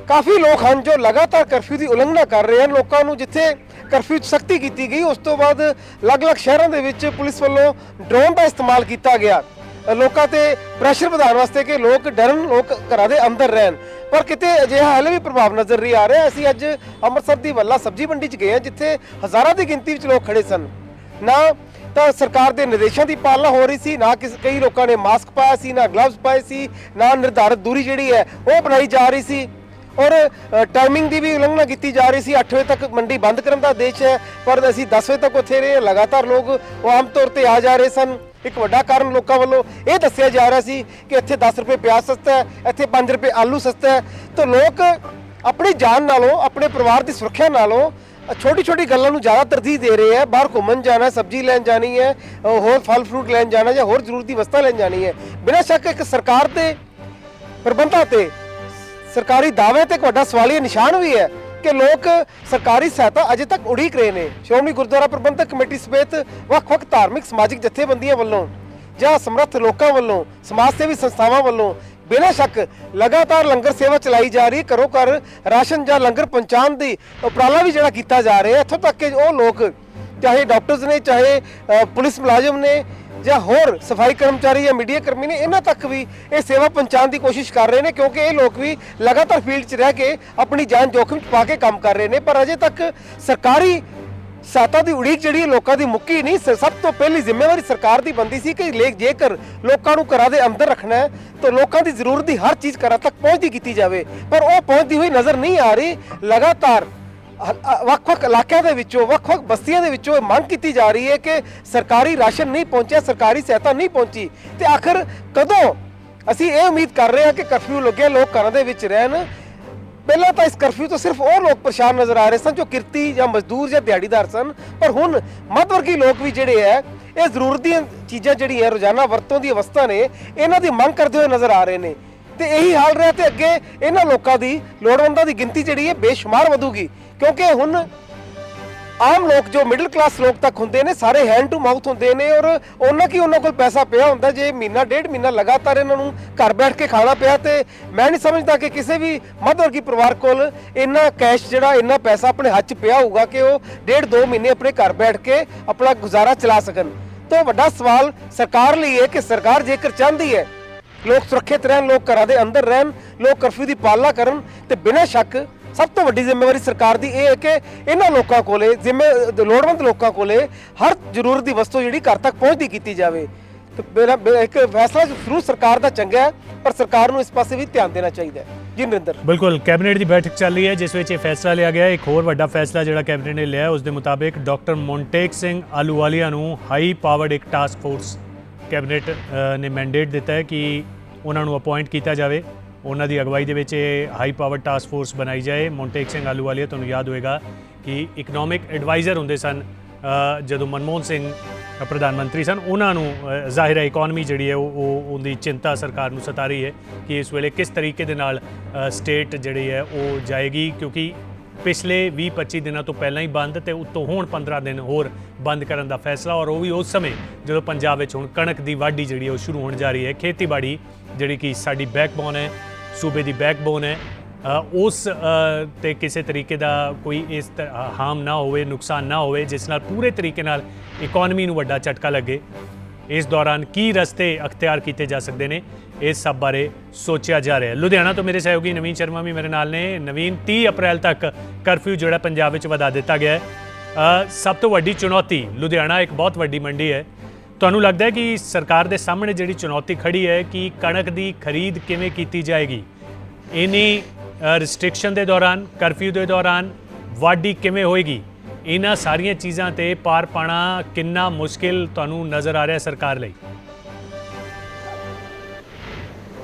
ਕਾਫੀ ਲੋਕ ਹਨ ਜੋ ਲਗਾਤਾਰ ਕਰਫਿਊ ਦੀ ਉਲੰਘਣਾ ਕਰ ਰਹੇ ਹਨ। ਲੋਕਾਂ ਨੂੰ ਜਿੱਥੇ ਕਰਫਿਊ 'ਚ ਸਖਤੀ ਕੀਤੀ ਗਈ, ਉਸ ਤੋਂ ਬਾਅਦ ਅਲੱਗ-ਅਲੱਗ ਸ਼ਹਿਰਾਂ ਦੇ ਵਿੱਚ ਪੁਲਿਸ ਵੱਲੋਂ ਡਰੋਨ ਦਾ ਇਸਤੇਮਾਲ ਕੀਤਾ ਗਿਆ ਲੋਕਾਂ ਤੇ ਪ੍ਰੈਸ਼ਰ ਵਧਾਉਣ ਵਾਸਤੇ ਕਿ ਲੋਕ ਡਰਨ, ਲੋਕ ਘਰਾਂ ਦੇ ਅੰਦਰ ਰਹਿਣ, ਪਰ ਕਿਤੇ ਅਜਿਹਾ ਹਾਲੇ ਵੀ ਪ੍ਰਭਾਵ ਨਜ਼ਰ ਨਹੀਂ ਆ ਰਿਹਾ। ਅਸੀਂ ਅੱਜ ਅੰਮ੍ਰਿਤਸਰ ਦੀ ਵੱਲਾ ਸਬਜ਼ੀ ਮੰਡੀ 'ਚ ਗਏ ਹਾਂ, ਜਿੱਥੇ ਹਜ਼ਾਰਾਂ ਦੀ ਗਿਣਤੀ ਵਿੱਚ ਲੋਕ ਖੜੇ ਸਨ। ਨਾ ਤਾਂ ਸਰਕਾਰ ਦੇ ਨਿਰਦੇਸ਼ਾਂ ਦੀ ਪਾਲਣਾ ਹੋ ਰਹੀ ਸੀ, ਨਾ ਕਈ ਲੋਕਾਂ ਨੇ ਮਾਸਕ ਪਾਇਆ ਸੀ, ਨਾ ਗਲਵਜ਼ ਪਾਏ ਸੀ, ਨਾ ਨਿਰਧਾਰਿਤ ਦੂਰੀ ਜਿਹੜੀ ਹੈ ਉਹ ਬਣਾਈ ਜਾ ਰਹੀ ਸੀ, ਔਰ ਟਾਈਮਿੰਗ ਦੀ ਵੀ ਉਲੰਘਣਾ ਕੀਤੀ ਜਾ ਰਹੀ ਸੀ। 8 ਵਜੇ ਤੱਕ ਮੰਡੀ ਬੰਦ ਕਰਨ ਦਾ ਆਦੇਸ਼ ਹੈ, ਪਰ ਅਸੀਂ 10 ਵਜੇ ਤੱਕ ਉੱਥੇ ਰਹੇ। ਲਗਾਤਾਰ ਲੋਕ ਉਹ ਆਮ ਤੌਰ ਤੇ ਆ ਜਾ ਰਹੇ ਸਨ। ਇੱਕ ਵੱਡਾ ਕਾਰਨ ਲੋਕਾਂ ਵੱਲੋਂ ਇਹ ਦੱਸਿਆ ਜਾ ਰਿਹਾ ਸੀ ਕਿ ਇੱਥੇ 10 ਰੁਪਏ ਪਿਆਜ਼ ਸਸਤਾ ਹੈ, ਇੱਥੇ 5 ਰੁਪਏ ਆਲੂ ਸਸਤਾ ਹੈ। ਤਾਂ ਲੋਕ ਆਪਣੀ ਜਾਨ ਨਾਲੋਂ, ਆਪਣੇ ਪਰਿਵਾਰ ਦੀ ਸੁਰੱਖਿਆ ਨਾਲੋਂ ਛੋਟੀ ਗੱਲਾਂ ਨੂੰ ਜ਼ਿਆਦਾ ਤਰਜੀਹ ਦੇ ਰਹੇ ਹੈ। ਬਾਹਰ ਘੁੰਮਣ ਜਾਣਾ, ਸਬਜ਼ੀ ਲੈਣ ਜਾਣੀ ਹੈ, ਹੋਰ ਫਲ ਫਰੂਟ ਲੈਣ ਜਾਣਾ ਜਾਂ ਹੋਰ ਜ਼ਰੂਰਤੀ ਵਸਤਾਂ ਲੈਣ ਜਾਣੀ ਹੈ। ਬਿਨਾਂ ਸ਼ੱਕ ਇੱਕ ਸਰਕਾਰ ਦੇ ਪ੍ਰਬੰਧਾਂ ਤੇ, ਸਰਕਾਰੀ ਦਾਅਵੇ ਤੇ ਇੱਕ ਵੱਡਾ ਸਵਾਲੀਆ ਨਿਸ਼ਾਨ ਵੀ ਹੈ ਕਿ ਲੋਕ ਸਰਕਾਰੀ ਸਹਾਇਤਾ ਅਜੇ ਤੱਕ ਉਡੀਕ ਰਹੇ ਨੇ। ਸ਼੍ਰੋਮਣੀ ਗੁਰਦੁਆਰਾ ਪ੍ਰਬੰਧਕ ਕਮੇਟੀ ਸਮੇਤ ਵੱਖ-ਵੱਖ ਧਾਰਮਿਕ ਸਮਾਜਿਕ ਜਥੇਬੰਦੀਆਂ ਵੱਲੋਂ ਜਾਂ ਸਮਰੱਥ ਲੋਕਾਂ ਵੱਲੋਂ, ਸਮਾਜ ਸੇਵੀ ਸੰਸਥਾਵਾਂ ਵੱਲੋਂ ਬਿਨਾਂ ਸ਼ੱਕ ਲਗਾਤਾਰ ਲੰਗਰ ਸੇਵਾ ਚਲਾਈ ਜਾ ਰਹੀ। ਘਰੋਂ ਘਰ ਰਾਸ਼ਨ ਜਾਂ ਲੰਗਰ ਪਹੁੰਚਾਉਣ ਦੀ ਉਪਰਾਲਾ ਵੀ ਜਿਹੜਾ ਕੀਤਾ ਜਾ ਰਿਹਾ। ਇੱਥੋਂ ਤੱਕ ਕਿ ਉਹ ਲੋਕ, ਚਾਹੇ ਡਾਕਟਰਸ ਨੇ, ਚਾਹੇ ਪੁਲਿਸ ਮੁਲਾਜ਼ਮ ਨੇ, ਜਾਂ ਹੋਰ ਸਫਾਈ ਕਰਮਚਾਰੀ ਜਾਂ ਮੀਡੀਆ ਕਰਮੀ ਨੇ, ਇਹਨਾਂ ਤੱਕ ਵੀ ਇਹ ਸੇਵਾ ਪਹੁੰਚਾਉਣ ਦੀ ਕੋਸ਼ਿਸ਼ ਕਰ ਰਹੇ ਨੇ, ਕਿਉਂਕਿ ਇਹ ਲੋਕ ਵੀ ਲਗਾਤਾਰ ਫੀਲਡ 'ਚ ਰਹਿ ਕੇ ਆਪਣੀ ਜਾਨ ਜੋਖਿਮ 'ਚ ਪਾ ਕੇ ਕੰਮ ਕਰ ਰਹੇ ਨੇ। ਪਰ ਅਜੇ ਤੱਕ ਸਰਕਾਰੀ ਸਹਾਇਤਾ ਦੀ ਉਡੀਕ ਜਿਹੜੀ ਹੈ ਲੋਕਾਂ ਦੀ ਮੁੱਕੀ ਨਹੀਂ। ਸਭ ਤੋਂ ਪਹਿਲੀ ਜ਼ਿੰਮੇਵਾਰੀ ਸਰਕਾਰ ਦੀ ਬਣਦੀ ਸੀ ਕਿ ਜੇਕਰ ਲੋਕਾਂ ਨੂੰ ਘਰਾਂ ਦੇ ਅੰਦਰ ਰੱਖਣਾ ਹੈ ਤਾਂ ਲੋਕਾਂ ਦੀ ਜ਼ਰੂਰਤ ਦੀ ਹਰ ਚੀਜ਼ ਘਰਾਂ ਤੱਕ ਪਹੁੰਚਦੀ ਕੀਤੀ ਜਾਵੇ, ਪਰ ਉਹ ਪਹੁੰਚਦੀ ਹੋਈ ਨਜ਼ਰ ਨਹੀਂ ਆ ਰਹੀ। ਲਗਾਤਾਰ ਵੱਖ-ਵੱਖ ਇਲਾਕਿਆਂ ਦੇ ਵਿੱਚੋਂ, ਵੱਖ-ਵੱਖ ਬਸਤੀਆਂ ਦੇ ਵਿੱਚੋਂ ਇਹ ਮੰਗ ਕੀਤੀ ਜਾ ਰਹੀ ਹੈ ਕਿ ਸਰਕਾਰੀ ਰਾਸ਼ਨ ਨਹੀਂ ਪਹੁੰਚਿਆ, ਸਰਕਾਰੀ ਸਹਾਇਤਾ ਨਹੀਂ ਪਹੁੰਚੀ, ਤੇ ਆਖਰ ਕਦੋਂ ਅਸੀਂ ਇਹ ਉਮੀਦ ਕਰ ਰਹੇ ਹਾਂ ਕਿ ਕਰਫਿਊ ਲੱਗਿਆ ਲੋਕ ਘਰਾਂ ਦੇ ਵਿੱਚ ਰਹਿਣ। ਪਹਿਲਾਂ ਤਾਂ ਇਸ ਕਰਫਿਊ ਤੋਂ ਸਿਰਫ ਉਹ ਲੋਕ ਪਰੇਸ਼ਾਨ ਨਜ਼ਰ ਆ ਰਹੇ ਸਨ ਜੋ ਕਿਰਤੀ ਜਾਂ ਮਜ਼ਦੂਰ ਜਾਂ ਦਿਹਾੜੀਦਾਰ ਸਨ, ਪਰ ਹੁਣ ਮੱਧਵਰਗੀ ਲੋਕ ਵੀ ਜਿਹੜੇ ਹੈ ਇਹ ਜ਼ਰੂਰਤ ਦੀਆਂ ਚੀਜ਼ਾਂ ਜਿਹੜੀਆਂ ਰੋਜ਼ਾਨਾ ਵਰਤੋਂ ਦੀ ਅਵਸਥਾ ਨੇ ਇਹਨਾਂ ਦੀ ਮੰਗ ਕਰਦੇ ਹੋਏ ਨਜ਼ਰ ਆ ਰਹੇ ਨੇ। ਤੇ ਇਹੀ ਹਾਲ ਰਿਹਾ ਤੇ ਅੱਗੇ ਇਹਨਾਂ ਲੋਕਾਂ ਦੀ, ਲੋੜਵੰਦਾਂ ਦੀ ਗਿਣਤੀ ਜਿਹੜੀ ਹੈ ਬੇਸ਼ੁਮਾਰ ਵਧੂਗੀ, ਕਿਉਂਕਿ ਹੁਣ ਆਮ ਲੋਕ ਜੋ ਮਿਡਲ ਕਲਾਸ ਲੋਕ ਤੱਕ ਹੁੰਦੇ ਨੇ ਸਾਰੇ ਹੈਂਡ ਟੂ ਮਾਊਥ ਹੁੰਦੇ ਨੇ, ਔਰ ਉਹਨਾਂ ਕੋਲ ਪੈਸਾ ਪਿਆ ਹੁੰਦਾ। ਜੇ ਮਹੀਨਾ ਡੇਢ ਮਹੀਨਾ ਲਗਾਤਾਰ ਇਹਨਾਂ ਨੂੰ ਘਰ ਬੈਠ ਕੇ ਖਾਣਾ ਪਿਆ, ਤੇ ਮੈਂ ਨਹੀਂ ਸਮਝਦਾ ਕਿ ਕਿਸੇ ਵੀ ਮੱਧਵਰਗੀ ਪਰਿਵਾਰ ਕੋਲ ਇੰਨਾ ਕੈਸ਼ ਜਿਹੜਾ ਇੰਨਾ ਪੈਸਾ ਆਪਣੇ ਹੱਥ 'ਚ ਪਿਆ ਹੋਊਗਾ ਕਿ ਉਹ ਡੇਢ ਦੋ ਮਹੀਨੇ ਆਪਣੇ ਘਰ ਬੈਠ ਕੇ ਆਪਣਾ ਗੁਜ਼ਾਰਾ ਚਲਾ ਸਕਣ। ਤਾਂ ਵੱਡਾ ਸਵਾਲ ਸਰਕਾਰ ਲਈ ਹੈ ਕਿ ਸਰਕਾਰ ਜੇਕਰ ਚਾਹੁੰਦੀ ਹੈ ਲੋਕ ਸੁਰੱਖਿਅਤ ਰਹਿਣ, ਲੋਕ ਘਰਾਂ ਦੇ ਅੰਦਰ ਰਹਿਣ, ਲੋਕ ਕਰਫਿਊ ਦੀ ਪਾਲਣਾ ਕਰਨ, ਤੇ ਬਿਨਾਂ ਸ਼ੱਕ ਸਭ ਤੋਂ ਵੱਡੀ ਜ਼ਿੰਮੇਵਾਰੀ ਸਰਕਾਰ ਦੀ ਇਹ ਹੈ ਕਿ ਇਹਨਾਂ ਲੋਕਾਂ ਕੋਲੇ, ਲੋੜਵੰਦ ਲੋਕਾਂ ਕੋਲੇ ਹਰ ਜ਼ਰੂਰਤ ਦੀ ਵਸਤੂ ਜਿਹੜੀ ਘਰ ਤੱਕ ਪਹੁੰਚਦੀ ਕੀਤੀ ਜਾਵੇ। ਤੇ ਮੇਰਾ ਇੱਕ ਫੈਸਲਾ ਜ਼ਰੂਰ ਸਰਕਾਰ ਦਾ ਚੰਗਾ ਹੈ, ਪਰ ਸਰਕਾਰ ਨੂੰ ਇਸ ਪਾਸੇ ਵੀ ਧਿਆਨ ਦੇਣਾ ਚਾਹੀਦਾ ਹੈ। ਜੀ ਨਰਿੰਦਰ, ਬਿਲਕੁਲ ਕੈਬਨਿਟ ਦੀ ਬੈਠਕ ਚੱਲ ਰਹੀ ਹੈ ਜਿਸ ਵਿੱਚ ਇਹ ਫੈਸਲਾ ਲਿਆ ਗਿਆ। ਇੱਕ ਹੋਰ ਵੱਡਾ ਫੈਸਲਾ ਜਿਹੜਾ ਕੈਬਨਿਟ ਨੇ ਲਿਆ ਉਸ ਦੇ ਮੁਤਾਬਿਕ ਡਾਕਟਰ ਮੋਂਟੇਕ ਸਿੰਘ ਆਹਲੂਵਾਲੀਆ ਨੂੰ ਹਾਈ ਪਾਵਰਡ ਇੱਕ ਟਾਸਕ ਫੋਰਸ ਕੈਬਨਿਟ ਨੇ ਮੈਂਡੇਟ ਦਿੱਤਾ ਹੈ ਕਿ ਉਹਨਾਂ ਨੂੰ ਅਪਾਇੰਟ ਕੀਤਾ ਜਾਵੇ। ਉਹਨਾਂ ਦੀ ਅਗਵਾਈ ਦੇ ਵਿੱਚ ਇਹ ਹਾਈ ਪਾਵਰ ਟਾਸਕ ਫੋਰਸ ਬਣਾਈ ਜਾਏ। ਮੋਂਟੇਕ ਸਿੰਘ ਆਹਲੂਵਾਲੀਆ, ਤੁਹਾਨੂੰ ਯਾਦ ਹੋਏਗਾ ਕਿ ਇਕਨੋਮਿਕ ਐਡਵਾਈਜ਼ਰ ਹੁੰਦੇ ਸਨ ਜਦੋਂ ਮਨਮੋਹਨ ਸਿੰਘ ਪ੍ਰਧਾਨ ਮੰਤਰੀ ਸਨ। ਉਹਨਾਂ ਨੂੰ ਜ਼ਾਹਿਰ ਹੈ ਇਕਨੋਮੀ ਜਿਹੜੀ ਹੈ ਉਹਦੀ ਚਿੰਤਾ ਸਰਕਾਰ ਨੂੰ ਸਤਾ ਰਹੀ ਹੈ ਕਿ ਇਸ ਵੇਲੇ ਕਿਸ ਤਰੀਕੇ ਦੇ ਨਾਲ ਸਟੇਟ ਜਿਹੜੀ ਹੈ ਉਹ ਜਾਏਗੀ, ਕਿਉਂਕਿ ਪਿਛਲੇ 20-25 ਦਿਨਾਂ ਤੋਂ ਪਹਿਲਾਂ ਹੀ ਬੰਦ, ਤੇ ਉੱਤੋਂ ਹੁਣ 15 ਦਿਨ ਹੋਰ ਬੰਦ ਕਰਨ ਦਾ ਫੈਸਲਾ, ਔਰ ਉਹ ਵੀ ਉਸ ਸਮੇਂ ਜਦੋਂ ਪੰਜਾਬ ਵਿੱਚ ਹੁਣ ਕਣਕ ਦੀ ਵਾਢੀ ਜਿਹੜੀ ਹੈ ਉਹ ਸ਼ੁਰੂ ਹੋਣ ਜਾ ਰਹੀ ਹੈ। ਖੇਤੀਬਾੜੀ ਜਿਹੜੀ ਕਿ ਸਾਡੀ ਬੈਕਬੋਨ ਹੈ, ਸੂਬੇ ਦੀ ਬੈਕਬੋਨ ਹੈ, ਉਸ ਤੇ ਕਿਸੇ ਤਰੀਕੇ ਦਾ ਕੋਈ ਇਸ ਹਾਰਮ ਨਾ ਹੋਵੇ, ਨੁਕਸਾਨ ਨਾ ਹੋਵੇ ਜਿਸ ਨਾਲ ਪੂਰੇ ਤਰੀਕੇ ਨਾਲ ਇਕਨੋਮੀ ਨੂੰ ਵੱਡਾ ਝਟਕਾ ਲੱਗੇ। ਇਸ ਦੌਰਾਨ ਕੀ ਰਸਤੇ ਅਖਤਿਆਰ ਕੀਤੇ ਜਾ ਸਕਦੇ ਨੇ, ਇਸ ਸਭ ਬਾਰੇ ਸੋਚਿਆ ਜਾ ਰਿਹਾ ਹੈ। ਲੁਧਿਆਣਾ ਤੋਂ ਮੇਰੇ ਸਹਿਯੋਗੀ ਨਵੀਨ ਸ਼ਰਮਾ ਵੀ ਮੇਰੇ ਨਾਲ ਨੇ। ਨਵੀਨ, 30 ਅਪ੍ਰੈਲ ਤੱਕ ਕਰਫਿਊ ਜਿਹੜਾ ਪੰਜਾਬ ਵਿੱਚ ਵਧਾ ਦਿੱਤਾ ਗਿਆ ਹੈ। ਸਭ ਤੋਂ ਵੱਡੀ ਚੁਣੌਤੀ, ਲੁਧਿਆਣਾ ਇੱਕ ਬਹੁਤ ਵੱਡੀ ਮੰਡੀ ਹੈ, ਤੁਹਾਨੂੰ ਲੱਗਦਾ ਹੈ ਕਿ ਸਰਕਾਰ ਦੇ ਸਾਹਮਣੇ ਜਿਹੜੀ ਚੁਣੌਤੀ ਖੜੀ ਹੈ ਕਿ ਕਣਕ ਦੀ ਖਰੀਦ ਕਿਵੇਂ ਕੀਤੀ ਜਾਏਗੀ, ਇਨੀ ਰਿਸਟ੍ਰਿਕਸ਼ਨ ਦੇ ਦੌਰਾਨ, ਕਰਫਿਊ ਦੇ ਦੌਰਾਨ ਵਾਢੀ ਕਿਵੇਂ ਹੋਏਗੀ, ਇਹਨਾਂ ਸਾਰੀਆਂ ਚੀਜ਼ਾਂ ਤੇ ਪਾਰ ਪਾਣਾ ਕਿੰਨਾ ਮੁਸ਼ਕਿਲ ਤੁਹਾਨੂੰ ਨਜ਼ਰ ਆ ਰਿਹਾ ਸਰਕਾਰ ਲਈ?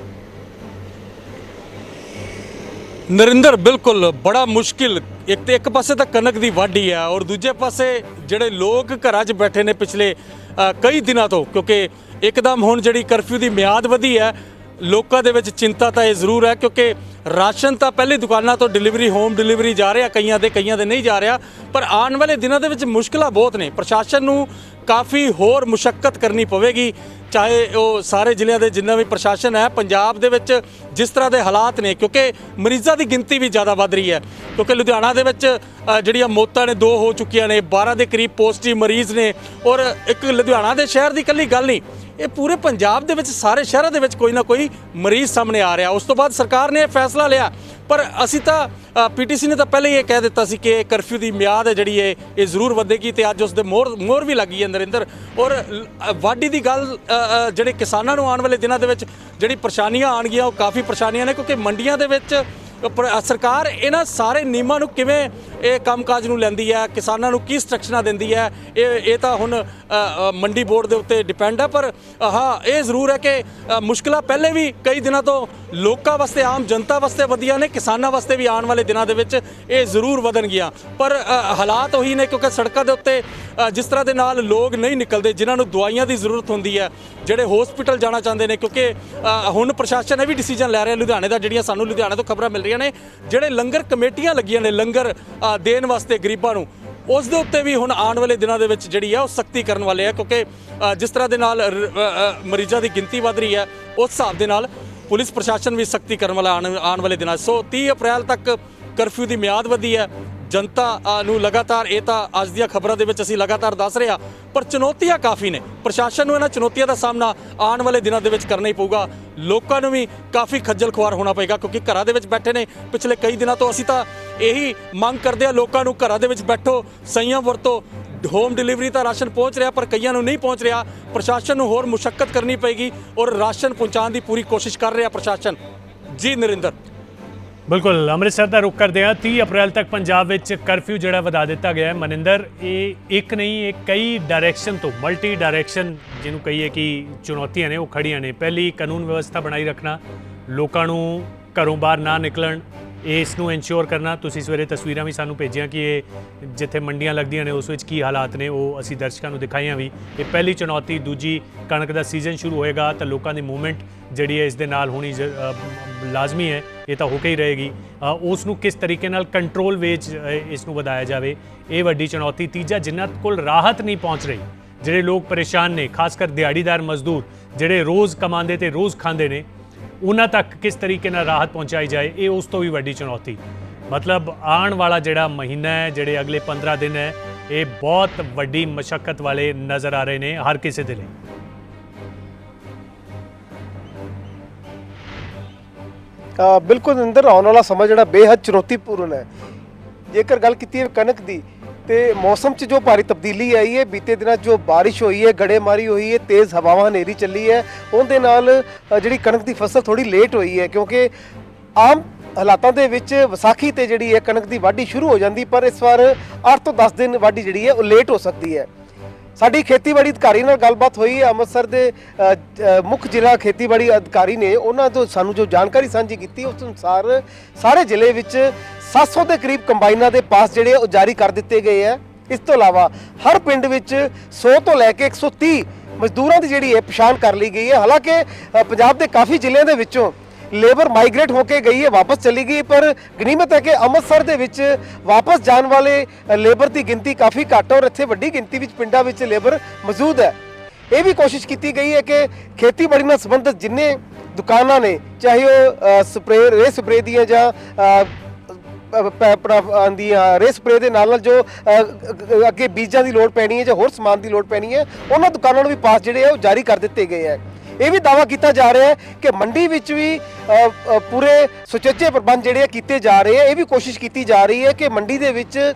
ਨਰਿੰਦਰ, ਬਿਲਕੁਲ ਬੜਾ ਮੁਸ਼ਕਿਲ। ਇੱਕ ਪਾਸੇ ਤਾਂ ਕਣਕ ਦੀ ਵਾਢੀ ਹੈ ਔਰ ਦੂਜੇ ਪਾਸੇ ਜਿਹੜੇ ਲੋਕ ਘਰਾਂ 'ਚ ਬੈਠੇ ਨੇ ਪਿਛਲੇ ਕਈ ਦਿਨਾਂ ਤੋਂ, ਕਿਉਂਕਿ ਇੱਕਦਮ ਹੁਣ ਜਿਹੜੀ ਕਰਫਿਊ ਦੀ ਮਿਆਦ ਵਧੀ ਹੈ, ਲੋਕਾਂ ਦੇ ਵਿੱਚ ਚਿੰਤਾ ਤਾਂ ਇਹ ਜ਼ਰੂਰ ਹੈ, ਕਿਉਂਕਿ ਰਾਸ਼ਨ ਤਾਂ ਪਹਿਲੇ ਦੁਕਾਨਾਂ ਤੋਂ ਡਿਲੀਵਰੀ, ਹੋਮ ਡਿਲੀਵਰੀ ਜਾ ਰਿਹਾ, ਕਈਆਂ ਦੇ ਨਹੀਂ ਜਾ ਰਿਹਾ, ਪਰ ਆਉਣ ਵਾਲੇ ਦਿਨਾਂ ਦੇ ਵਿੱਚ ਮੁਸ਼ਕਲਾਂ ਬਹੁਤ ਨੇ। ਪ੍ਰਸ਼ਾਸਨ ਨੂੰ ਕਾਫੀ ਹੋਰ ਮੁਸ਼ੱਕਤ ਕਰਨੀ ਪਵੇਗੀ, ਚਾਹੇ ਉਹ ਸਾਰੇ ਜ਼ਿਲ੍ਹਿਆਂ ਦੇ ਜਿੰਨਾ ਵੀ ਪ੍ਰਸ਼ਾਸਨ ਹੈ ਪੰਜਾਬ ਦੇ ਵਿੱਚ ਜਿਸ ਤਰ੍ਹਾਂ ਦੇ ਹਾਲਾਤ ਨੇ, ਕਿਉਂਕਿ ਮਰੀਜ਼ਾਂ ਦੀ ਗਿਣਤੀ ਵੀ ਜ਼ਿਆਦਾ ਵੱਧ ਰਹੀ ਹੈ, ਕਿਉਂਕਿ ਲੁਧਿਆਣਾ ਦੇ ਵਿੱਚ ਜਿਹੜੀਆਂ ਮੌਤਾਂ ਨੇ 2 ਹੋ ਚੁੱਕੀਆਂ ਨੇ, 12 ਦੇ ਕਰੀਬ ਪੋਜ਼ਿਟਿਵ ਮਰੀਜ਼ ਨੇ, ਔਰ ਇੱਕ ਲੁਧਿਆਣਾ ਦੇ ਸ਼ਹਿਰ ਦੀ ਇਕੱਲੀ ਗੱਲ ਨਹੀਂ, ਇਹ ਪੂਰੇ ਪੰਜਾਬ ਦੇ ਵਿੱਚ ਸਾਰੇ ਸ਼ਹਿਰਾਂ ਦੇ ਵਿੱਚ ਕੋਈ ਨਾ ਕੋਈ ਮਰੀਜ਼ ਸਾਹਮਣੇ ਆ ਰਿਹਾ। ਉਸ ਤੋਂ ਬਾਅਦ ਸਰਕਾਰ ਨੇ ਇਹ ਫੈਸਲਾ ਲਿਆ, ਪਰ ਅਸੀਂ ਤਾਂ ਪੀਟੀਸੀ ਨੇ ਤਾਂ ਪਹਿਲਾਂ ਹੀ ਇਹ ਕਹਿ ਦਿੱਤਾ ਸੀ ਕਿ ਕਰਫਿਊ ਦੀ ਮਿਆਦ ਹੈ ਜਿਹੜੀ ਇਹ ਜ਼ਰੂਰ ਵਧੇਗੀ, ਤੇ ਅੱਜ ਉਸ ਦੇ ਮੋਹਰ ਵੀ ਲੱਗੀ ਹੈ ਨਰਿੰਦਰ। ਔਰ ਵਾਢੀ ਦੀ ਗੱਲ, ਜਿਹੜੇ ਕਿਸਾਨਾਂ ਨੂੰ ਆਉਣ ਵਾਲੇ ਦਿਨਾਂ ਦੇ ਵਿੱਚ ਜਿਹੜੀ ਪਰੇਸ਼ਾਨੀਆਂ ਆਉਣਗੀਆਂ ਉਹ ਕਾਫੀ ਪਰੇਸ਼ਾਨੀਆਂ ਨੇ, ਕਿਉਂਕਿ ਮੰਡੀਆਂ ਦੇ ਵਿੱਚ ਸਰਕਾਰ ਇਹਨਾਂ ਸਾਰੇ ਨਿਯਮਾਂ ਨੂੰ ਕਿਵੇਂ ਇਹ ਕੰਮਕਾਜ ਨੂੰ ਲੈਂਦੀ ਹੈ, ਕਿਸਾਨਾਂ ਨੂੰ ਕੀ ਇੰਸਟਰਕਸ਼ਨਾਂ ਦਿੰਦੀ ਹੈ, ਇਹ ਤਾਂ ਹੁਣ ਮੰਡੀ ਬੋਰਡ ਦੇ ਉੱਤੇ ਡਿਪੈਂਡ ਹੈ। ਪਰ ਹਾਂ, ਇਹ ਜ਼ਰੂਰ ਹੈ ਕਿ ਮੁਸ਼ਕਲਾਂ ਪਹਿਲੇ ਵੀ ਕਈ ਦਿਨਾਂ ਤੋਂ ਲੋਕਾਂ ਵਾਸਤੇ, ਆਮ ਜਨਤਾ ਵਾਸਤੇ ਵਧੀਆਂ ਨੇ, ਕਿਸਾਨਾਂ ਵਾਸਤੇ ਵੀ ਆਉਣ ਵਾਲੇ ਦਿਨਾਂ ਦੇ ਵਿੱਚ ਇਹ ਜ਼ਰੂਰ ਵਧਣਗੀਆਂ। ਪਰ ਹਾਲਾਤ ਉਹੀ ਨੇ, ਕਿਉਂਕਿ ਸੜਕਾਂ ਦੇ ਉੱਤੇ ਜਿਸ ਤਰ੍ਹਾਂ ਦੇ ਨਾਲ ਲੋਕ ਨਹੀਂ ਨਿਕਲਦੇ, ਜਿਨ੍ਹਾਂ ਨੂੰ ਦਵਾਈਆਂ ਦੀ ਜ਼ਰੂਰਤ ਹੁੰਦੀ ਹੈ, ਜਿਹੜੇ ਹਸਪੀਟਲ ਜਾਣਾ ਚਾਹੁੰਦੇ ਨੇ, ਕਿਉਂਕਿ ਹੁਣ ਪ੍ਰਸ਼ਾਸਨ ਇਹ ਵੀ ਡਿਸੀਜਨ ਲੈ ਰਿਹਾ ਲੁਧਿਆਣੇ ਦਾ, ਜਿਹੜੀਆਂ ਸਾਨੂੰ ਲੁਧਿਆਣੇ ਤੋਂ ਖਬਰਾਂ ਮਿਲ ਰਹੀਆਂ ਨੇ, ਜਿਹੜੇ ਲੰਗਰ ਕਮੇਟੀਆਂ ਲੱਗੀਆਂ ਨੇ ਲੰਗਰ ਦੇਣ ਵਾਸਤੇ ਗਰੀਬਾਂ ਨੂੰ, ਉਸ ਦੇ ਉੱਤੇ ਵੀ ਹੁਣ ਆਉਣ ਵਾਲੇ ਦਿਨਾਂ ਦੇ ਵਿੱਚ ਜਿਹੜੀ ਹੈ ਉਹ ਸਖਤੀ ਕਰਨ ਵਾਲੇ ਆ, ਕਿਉਂਕਿ ਜਿਸ ਤਰ੍ਹਾਂ ਦੇ ਨਾਲ ਮਰੀਜ਼ਾਂ ਦੀ ਗਿਣਤੀ ਵੱਧ ਰਹੀ ਹੈ, ਉਸ ਹਿਸਾਬ ਦੇ ਨਾਲ ਪੁਲਿਸ ਪ੍ਰਸ਼ਾਸਨ ਵੀ ਸਖਤੀ ਕਰਨ ਵਾਲਾ ਆਉਣ ਵਾਲੇ ਦਿਨਾਂ। ਸੋ 30 ਅਪ੍ਰੈਲ ਤੱਕ ਕਰਫਿਊ ਦੀ ਮਿਆਦ ਵਧੀ ਹੈ, ਜਨਤਾ ਨੂੰ ਲਗਾਤਾਰ, ਇਹ ਤਾਂ ਅੱਜ ਦੀਆਂ ਖਬਰਾਂ ਦੇ ਵਿੱਚ ਅਸੀਂ ਲਗਾਤਾਰ ਦੱਸ ਰਹੇ ਹਾਂ, ਪਰ ਚੁਣੌਤੀਆਂ ਕਾਫੀ ਨੇ। ਪ੍ਰਸ਼ਾਸਨ ਨੂੰ ਇਹਨਾਂ ਚੁਣੌਤੀਆਂ ਦਾ ਸਾਹਮਣਾ ਆਉਣ ਵਾਲੇ ਦਿਨਾਂ ਦੇ ਵਿੱਚ ਕਰਨਾ ਹੀ ਪਊਗਾ। ਲੋਕਾਂ ਨੂੰ ਵੀ ਕਾਫੀ ਖੱਜਲ ਖੁਆਰ ਹੋਣਾ ਪਏਗਾ, ਕਿਉਂਕਿ ਘਰਾਂ ਦੇ ਵਿੱਚ ਬੈਠੇ ਨੇ ਪਿਛਲੇ ਕਈ ਦਿਨਾਂ ਤੋਂ। ਅਸੀਂ ਤਾਂ ਇਹੀ ਮੰਗ ਕਰਦੇ ਹਾਂ ਲੋਕਾਂ ਨੂੰ, ਘਰਾਂ ਦੇ ਵਿੱਚ ਬੈਠੋ, ਸੰਯਮ ਵਰਤੋ। ਹੋਮ ਡਿਲੀਵਰੀ ਤਾਂ ਰਾਸ਼ਨ ਪਹੁੰਚ ਰਿਹਾ, ਪਰ ਕਈਆਂ ਨੂੰ ਨਹੀਂ ਪਹੁੰਚ ਰਿਹਾ। ਪ੍ਰਸ਼ਾਸਨ ਨੂੰ ਹੋਰ ਮੁਸ਼ੱਕਤ ਕਰਨੀ ਪਏਗੀ ਔਰ ਰਾਸ਼ਨ ਪਹੁੰਚਾਉਣ ਦੀ ਪੂਰੀ ਕੋਸ਼ਿਸ਼ ਕਰ ਰਿਹਾ ਪ੍ਰਸ਼ਾਸਨ। ਜੀ ਨਰਿੰਦਰ। ਬਿਲਕੁਲ, ਅੰਮ੍ਰਿਤਸਰ ਦਾ ਰੁਖ ਕਰਦੇ ਹਾਂ। 30 ਅਪ੍ਰੈਲ ਤੱਕ ਪੰਜਾਬ ਵਿੱਚ ਕਰਫਿਊ ਜਿਹੜਾ ਵਧਾ ਦਿੱਤਾ ਗਿਆ ਹੈ। ਮਨਿੰਦਰ, ਇਹ ਇੱਕ ਨਹੀਂ, ਇਹ ਕਈ ਡਾਇਰੈਕਸ਼ਨ ਤੋਂ, ਮਲਟੀ ਡਾਇਰੈਕਸ਼ਨ ਜਿਹਨੂੰ ਕਹੀਏ ਕਿ ਚੁਣੌਤੀਆਂ ਨੇ ਉਹ ਖੜੀਆਂ ਨੇ। ਪਹਿਲੀ, ਕਾਨੂੰਨ ਵਿਵਸਥਾ ਬਣਾਈ ਰੱਖਣਾ, ਲੋਕਾਂ ਨੂੰ ਘਰੋਂ ਬਾਹਰ ਨਾ ਨਿਕਲਣ, ਇਸ ਨੂੰ ਇਨਸ਼ੋਰ ਕਰਨਾ। ਤੁਸੀਂ ਸਵੇਰੇ ਤਸਵੀਰਾਂ ਵੀ ਸਾਨੂੰ ਭੇਜੀਆਂ ਕਿ ਇਹ ਜਿੱਥੇ ਮੰਡੀਆਂ ਲੱਗਦੀਆਂ ਨੇ ਉਸ ਵਿੱਚ ਕੀ ਹਾਲਾਤ ਨੇ, ਉਹ ਅਸੀਂ ਦਰਸ਼ਕਾਂ ਨੂੰ ਦਿਖਾਈਆਂ ਵੀ। ਇਹ ਪਹਿਲੀ ਚੁਣੌਤੀ। ਦੂਜੀ, ਕਣਕ ਦਾ ਸੀਜ਼ਨ ਸ਼ੁਰੂ ਹੋਏਗਾ ਤਾਂ ਲੋਕਾਂ ਦੀ ਮੂਵਮੈਂਟ ਜਿਹੜੀ ਹੈ ਇਸ ਦੇ ਨਾਲ ਹੋਣੀ ਲਾਜ਼ਮੀ ਹੈ, ਇਹ ਤਾਂ ਹੋ ਕੇ ਹੀ ਰਹੇਗੀ। ਉਸ ਨੂੰ ਕਿਸ ਤਰੀਕੇ ਨਾਲ ਕੰਟਰੋਲ ਵਿੱਚ ਇਸ ਨੂੰ ਵਧਾਇਆ ਜਾਵੇ, ਇਹ ਵੱਡੀ ਚੁਣੌਤੀ। ਤੀਜਾ, ਜਿਨ੍ਹਾਂ ਕੋਲ ਰਾਹਤ ਨਹੀਂ ਪਹੁੰਚ ਰਹੀ, ਜਿਹੜੇ ਲੋਕ ਪਰੇਸ਼ਾਨ ਨੇ, ਖਾਸ ਕਰ ਦਿਹਾੜੀਦਾਰ ਮਜ਼ਦੂਰ ਜਿਹੜੇ ਰੋਜ਼ ਕਮਾਉਂਦੇ ਤੇ ਰੋਜ਼ ਖਾਂਦੇ ਨੇ, ਉਹਨਾਂ ਤੱਕ ਕਿਸ ਤਰੀਕੇ ਨਾਲ ਰਾਹਤ ਪਹੁੰਚਾਈ ਜਾਏ, ਇਹ ਉਸ ਤੋਂ ਵੀ ਵੱਡੀ ਚੁਣੌਤੀ। ਮਤਲਬ ਆਉਣ ਵਾਲਾ ਜਿਹੜਾ ਮਹੀਨਾ ਹੈ, ਜਿਹੜੇ ਅਗਲੇ 15 ਦਿਨ ਹੈ, ਇਹ ਬਹੁਤ ਵੱਡੀ ਮਸ਼ੱਕਤ ਵਾਲੇ ਨਜ਼ਰ ਆ ਰਹੇ ਨੇ ਹਰ ਕਿਸੇ ਦੇ ਲਈ। ਬਿਲਕੁਲ ਨਰਿੰਦਰ, ਆਉਣ ਵਾਲਾ ਸਮਾਂ ਜਿਹੜਾ ਬੇਹੱਦ ਚੁਣੌਤੀਪੂਰਨ ਹੈ। ਜੇਕਰ ਗੱਲ ਕੀਤੀ ਹੈ ਕਣਕ ਦੀ, ਤੇ ਮੌਸਮ 'ਚ ਜੋ ਭਾਰੀ ਤਬਦੀਲੀ ਆਈ ਹੈ, ਬੀਤੇ ਦਿਨਾਂ ਜੋ ਬਾਰਿਸ਼ ਹੋਈ ਹੈ, ਗੜੇਮਾਰੀ ਹੋਈ ਹੈ, ਤੇਜ਼ ਹਵਾਵਾਂ ਹਨੇਰੀ ਚੱਲੀ ਹੈ, ਉਹਦੇ ਨਾਲ ਜਿਹੜੀ ਕਣਕ ਦੀ ਫਸਲ ਥੋੜੀ ਲੇਟ ਹੋਈ ਹੈ। ਕਿਉਂਕਿ ਆਮ ਹਾਲਾਤਾਂ ਦੇ ਵਿੱਚ ਵਿਸਾਖੀ ਤੇ ਜਿਹੜੀ ਹੈ ਕਣਕ ਦੀ ਵਾਢੀ ਸ਼ੁਰੂ ਹੋ ਜਾਂਦੀ, ਪਰ ਇਸ ਵਾਰ 8 ਤੋਂ 10 ਦਿਨ ਵਾਢੀ ਜਿਹੜੀ ਹੈ ਉਹ ਲੇਟ ਹੋ ਸਕਦੀ ਹੈ। ਸਾਡੀ ਖੇਤੀਬਾੜੀ ਅਧਿਕਾਰੀ ਨਾਲ ਗੱਲਬਾਤ ਹੋਈ ਹੈ। ਅੰਮ੍ਰਿਤਸਰ ਦੇ ਮੁੱਖ ਜ਼ਿਲ੍ਹਾ ਖੇਤੀਬਾੜੀ ਅਧਿਕਾਰੀ ਨੇ ਉਹਨਾਂ ਤੋਂ ਸਾਨੂੰ ਜੋ ਜਾਣਕਾਰੀ ਸਾਂਝੀ ਕੀਤੀ, ਉਸ ਅਨੁਸਾਰ ਸਾਰੇ ਜ਼ਿਲ੍ਹੇ ਵਿੱਚ 700 ਦੇ ਕਰੀਬ ਕੰਬਾਈਨਾਂ ਦੇ ਪਾਸ ਜਿਹੜੇ ਉਹ ਜਾਰੀ ਕਰ ਦਿੱਤੇ ਗਏ ਹੈ। ਇਸ ਤੋਂ ਇਲਾਵਾ ਹਰ ਪਿੰਡ ਵਿੱਚ 100 ਤੋਂ ਲੈ ਕੇ 130 ਮਜ਼ਦੂਰਾਂ ਦੀ ਜਿਹੜੀ ਹੈ ਪਛਾਣ ਕਰ ਲਈ ਗਈ ਹੈ। ਹਾਲਾਂਕਿ ਪੰਜਾਬ ਦੇ ਕਾਫੀ ਜ਼ਿਲ੍ਹਿਆਂ ਦੇ ਵਿੱਚੋਂ ਲੇਬਰ ਮਾਈਗ੍ਰੇਟ ਹੋ ਕੇ ਗਈ ਹੈ, ਵਾਪਸ ਚਲੀ ਗਈ, ਪਰ ਗਨੀਮਤ ਹੈ ਕਿ ਅੰਮ੍ਰਿਤਸਰ ਦੇ ਵਿੱਚ ਵਾਪਸ ਜਾਣ ਵਾਲੇ ਲੇਬਰ ਦੀ ਗਿਣਤੀ ਕਾਫੀ ਘੱਟ ਹੈ ਔਰ ਇੱਥੇ ਵੱਡੀ ਗਿਣਤੀ ਵਿੱਚ ਪਿੰਡਾਂ ਵਿੱਚ ਲੇਬਰ ਮੌਜੂਦ ਹੈ। ਇਹ ਵੀ ਕੋਸ਼ਿਸ਼ ਕੀਤੀ ਗਈ ਹੈ ਕਿ ਖੇਤੀਬਾੜੀ ਨਾਲ ਸੰਬੰਧਿਤ ਜਿੰਨੇ ਦੁਕਾਨਾਂ ਨੇ, ਚਾਹੇ ਉਹ ਰੇ ਸਪਰੇ ਦੀਆਂ ਜਾਂ ਰੇ ਸਪਰੇ ਦੇ ਨਾਲ ਜੋ ਅੱਗੇ ਬੀਜਾਂ ਦੀ ਲੋੜ ਪੈਣੀ ਹੈ ਜਾਂ ਹੋਰ ਸਮਾਨ ਦੀ ਲੋੜ ਪੈਣੀ ਹੈ, ਉਹਨਾਂ ਦੁਕਾਨਾਂ ਨੂੰ ਵੀ ਪਾਸ ਜਿਹੜੇ ਆ ਉਹ ਜਾਰੀ ਕਰ ਦਿੱਤੇ ਗਏ ਹੈ। ਇਹ ਵੀ ਦਾਅਵਾ ਕੀਤਾ ਜਾ ਰਿਹਾ ਹੈ ਕਿ ਮੰਡੀ ਵਿੱਚ ਵੀ ਪੂਰੇ ਸੁਚੱਜੇ ਪ੍ਰਬੰਧ ਜਿਹੜੇ ਕੀਤੇ ਜਾ ਰਹੇ ਹੈ। ਇਹ ਵੀ ਕੋਸ਼ਿਸ਼ ਕੀਤੀ ਜਾ ਰਹੀ ਹੈ ਕਿ ਮੰਡੀ ਦੇ ਵਿੱਚ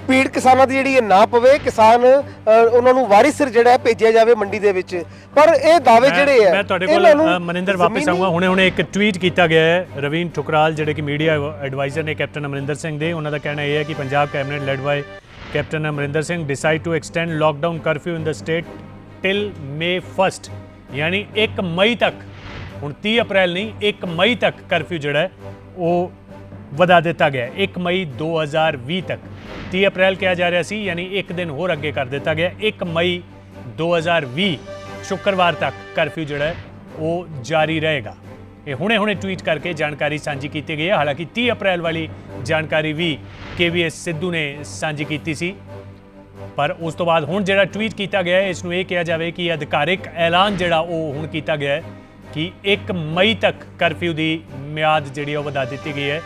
ਭੀੜ ਕਿਸਾਨਾਂ ਦੀ ਜਿਹੜੀ ਨਾ ਪਵੇ, ਕਿਸਾਨ ਉਹਨਾਂ ਨੂੰ ਵਾਰੀ ਸਿਰ ਜਿਹੜਾ ਭੇਜਿਆ ਜਾਵੇ ਮੰਡੀ ਦੇ ਵਿੱਚ। ਪਰ ਇਹ ਦਾਅਵੇ ਜਿਹੜੇ ਹੈ, ਮੈਂ ਤੁਹਾਡੇ ਕੋਲ ਮਨਿੰਦਰ ਵਾਪਸ ਆਊਂਗਾ। ਹੁਣੇ ਇੱਕ ਟਵੀਟ ਕੀਤਾ ਗਿਆ ਹੈ ਰਵੀਨ ਠੁਕਰਾਲ, ਜਿਹੜੇ ਕਿ ਮੀਡੀਆ ਐਡਵਾਈਜ਼ਰ ਨੇ ਕੈਪਟਨ ਅਮਰਿੰਦਰ ਸਿੰਘ ਦੇ। ਉਹਨਾਂ ਦਾ ਕਹਿਣਾ ਇਹ ਹੈ ਕਿ Punjab cabinet led by captain Amarinder Singh decided to extend lockdown curfew in the state till May 1 यानी 1 मई तक, ਹੁਣ 30 ਅਪ੍ਰੈਲ ਨਹੀਂ 1 ਮਈ ਤੱਕ ਕਰਫਿਊ ਜਿਹੜਾ ਹੈ ਉਹ ਵਧਾ ਦਿੱਤਾ ਗਿਆ। 1 ਮਈ 2020 ਤੱਕ, 30 ਅਪ੍ਰੈਲ ਕਿਹਾ ਜਾ ਰਿਹਾ ਸੀ, ਯਾਨੀ ਇੱਕ ਦਿਨ ਹੋਰ ਅੱਗੇ ਕਰ ਦਿੱਤਾ ਗਿਆ। 1 ਮਈ 2020 ਸ਼ੁੱਕਰਵਾਰ ਤੱਕ ਕਰਫਿਊ ਜਿਹੜਾ ਹੈ ਉਹ ਜਾਰੀ ਰਹੇਗਾ। ਇਹ ਹੁਣੇ ਟਵੀਟ ਕਰਕੇ ਜਾਣਕਾਰੀ ਸਾਂਝੀ ਕੀਤੀ ਗਈ ਹੈ। ਹਾਲਾਂਕਿ 30 ਅਪ੍ਰੈਲ ਵਾਲੀ ਜਾਣਕਾਰੀ ਵੀ KVS ਸਿੱਧੂ ਨੇ ਸਾਂਝੀ ਕੀਤੀ ਸੀ, ਪਰ ਉਸ ਤੋਂ ਬਾਅਦ ਹੁਣ ਜਿਹੜਾ ਟਵੀਟ ਕੀਤਾ ਗਿਆ ਹੈ, ਇਸ ਨੂੰ ਇਹ ਕਿਹਾ ਜਾਵੇ ਕਿ ਅਧਿਕਾਰਿਕ ਐਲਾਨ ਜਿਹੜਾ ਉਹ ਹੁਣ ਕੀਤਾ ਗਿਆ ਹੈ ਕਿ 1 ਮਈ ਤੱਕ ਕਰਫਿਊ ਦੀ ਮਿਆਦ ਜਿਹੜੀ ਉਹ ਵਧਾ ਦਿੱਤੀ ਗਈ ਹੈ।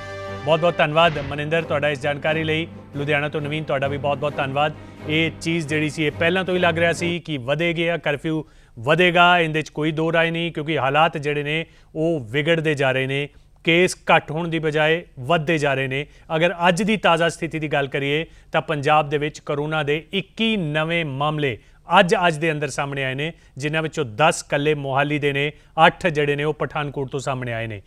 ਬਹੁਤ ਧੰਨਵਾਦ ਮਨਿੰਦਰ ਤੁਹਾਡਾ ਇਸ ਜਾਣਕਾਰੀ ਲਈ। ਲੁਧਿਆਣਾ ਤੋਂ ਨਵੀਨ, ਤੁਹਾਡਾ ਵੀ ਬਹੁਤ ਧੰਨਵਾਦ। ਇਹ ਚੀਜ਼ ਜਿਹੜੀ ਸੀ ਇਹ ਪਹਿਲਾਂ ਤੋਂ ਹੀ ਲੱਗ ਰਿਹਾ ਸੀ ਕਿ ਵਧੇਗਾ, ਕਰਫਿਊ ਵਧੇਗਾ, ਇਹਦੇ 'ਚ ਕੋਈ ਦੋ ਰਾਏ ਨਹੀਂ, ਕਿਉਂਕਿ ਹਾਲਾਤ ਜਿਹੜੇ ਨੇ ਉਹ ਵਿਗੜਦੇ ਜਾ ਰਹੇ ਨੇ। ਕੇਸ ਘੱਟ ਹੋਣ ਦੀ ਬਜਾਏ ਵੱਧਦੇ ਜਾ ਰਹੇ ਨੇ। ਅਗਰ ਅੱਜ ਦੀ ਤਾਜ਼ਾ ਸਥਿਤੀ ਦੀ ਗੱਲ ਕਰੀਏ ਤਾਂ ਪੰਜਾਬ ਦੇ ਵਿੱਚ ਕਰੋਨਾ ਦੇ 21 ਨਵੇਂ ਮਾਮਲੇ ਅੱਜ ਦੇ ਅੰਦਰ ਸਾਹਮਣੇ ਆਏ ਨੇ, ਜਿਨ੍ਹਾਂ ਵਿੱਚੋਂ 10 ਕੱਲੇ ਮੋਹਾਲੀ ਦੇ ਨੇ, 8 ਜਿਹੜੇ ਨੇ ਉਹ ਪਠਾਨਕੋਟ ਤੋਂ ਸਾਹਮਣੇ ਆਏ ਨੇ।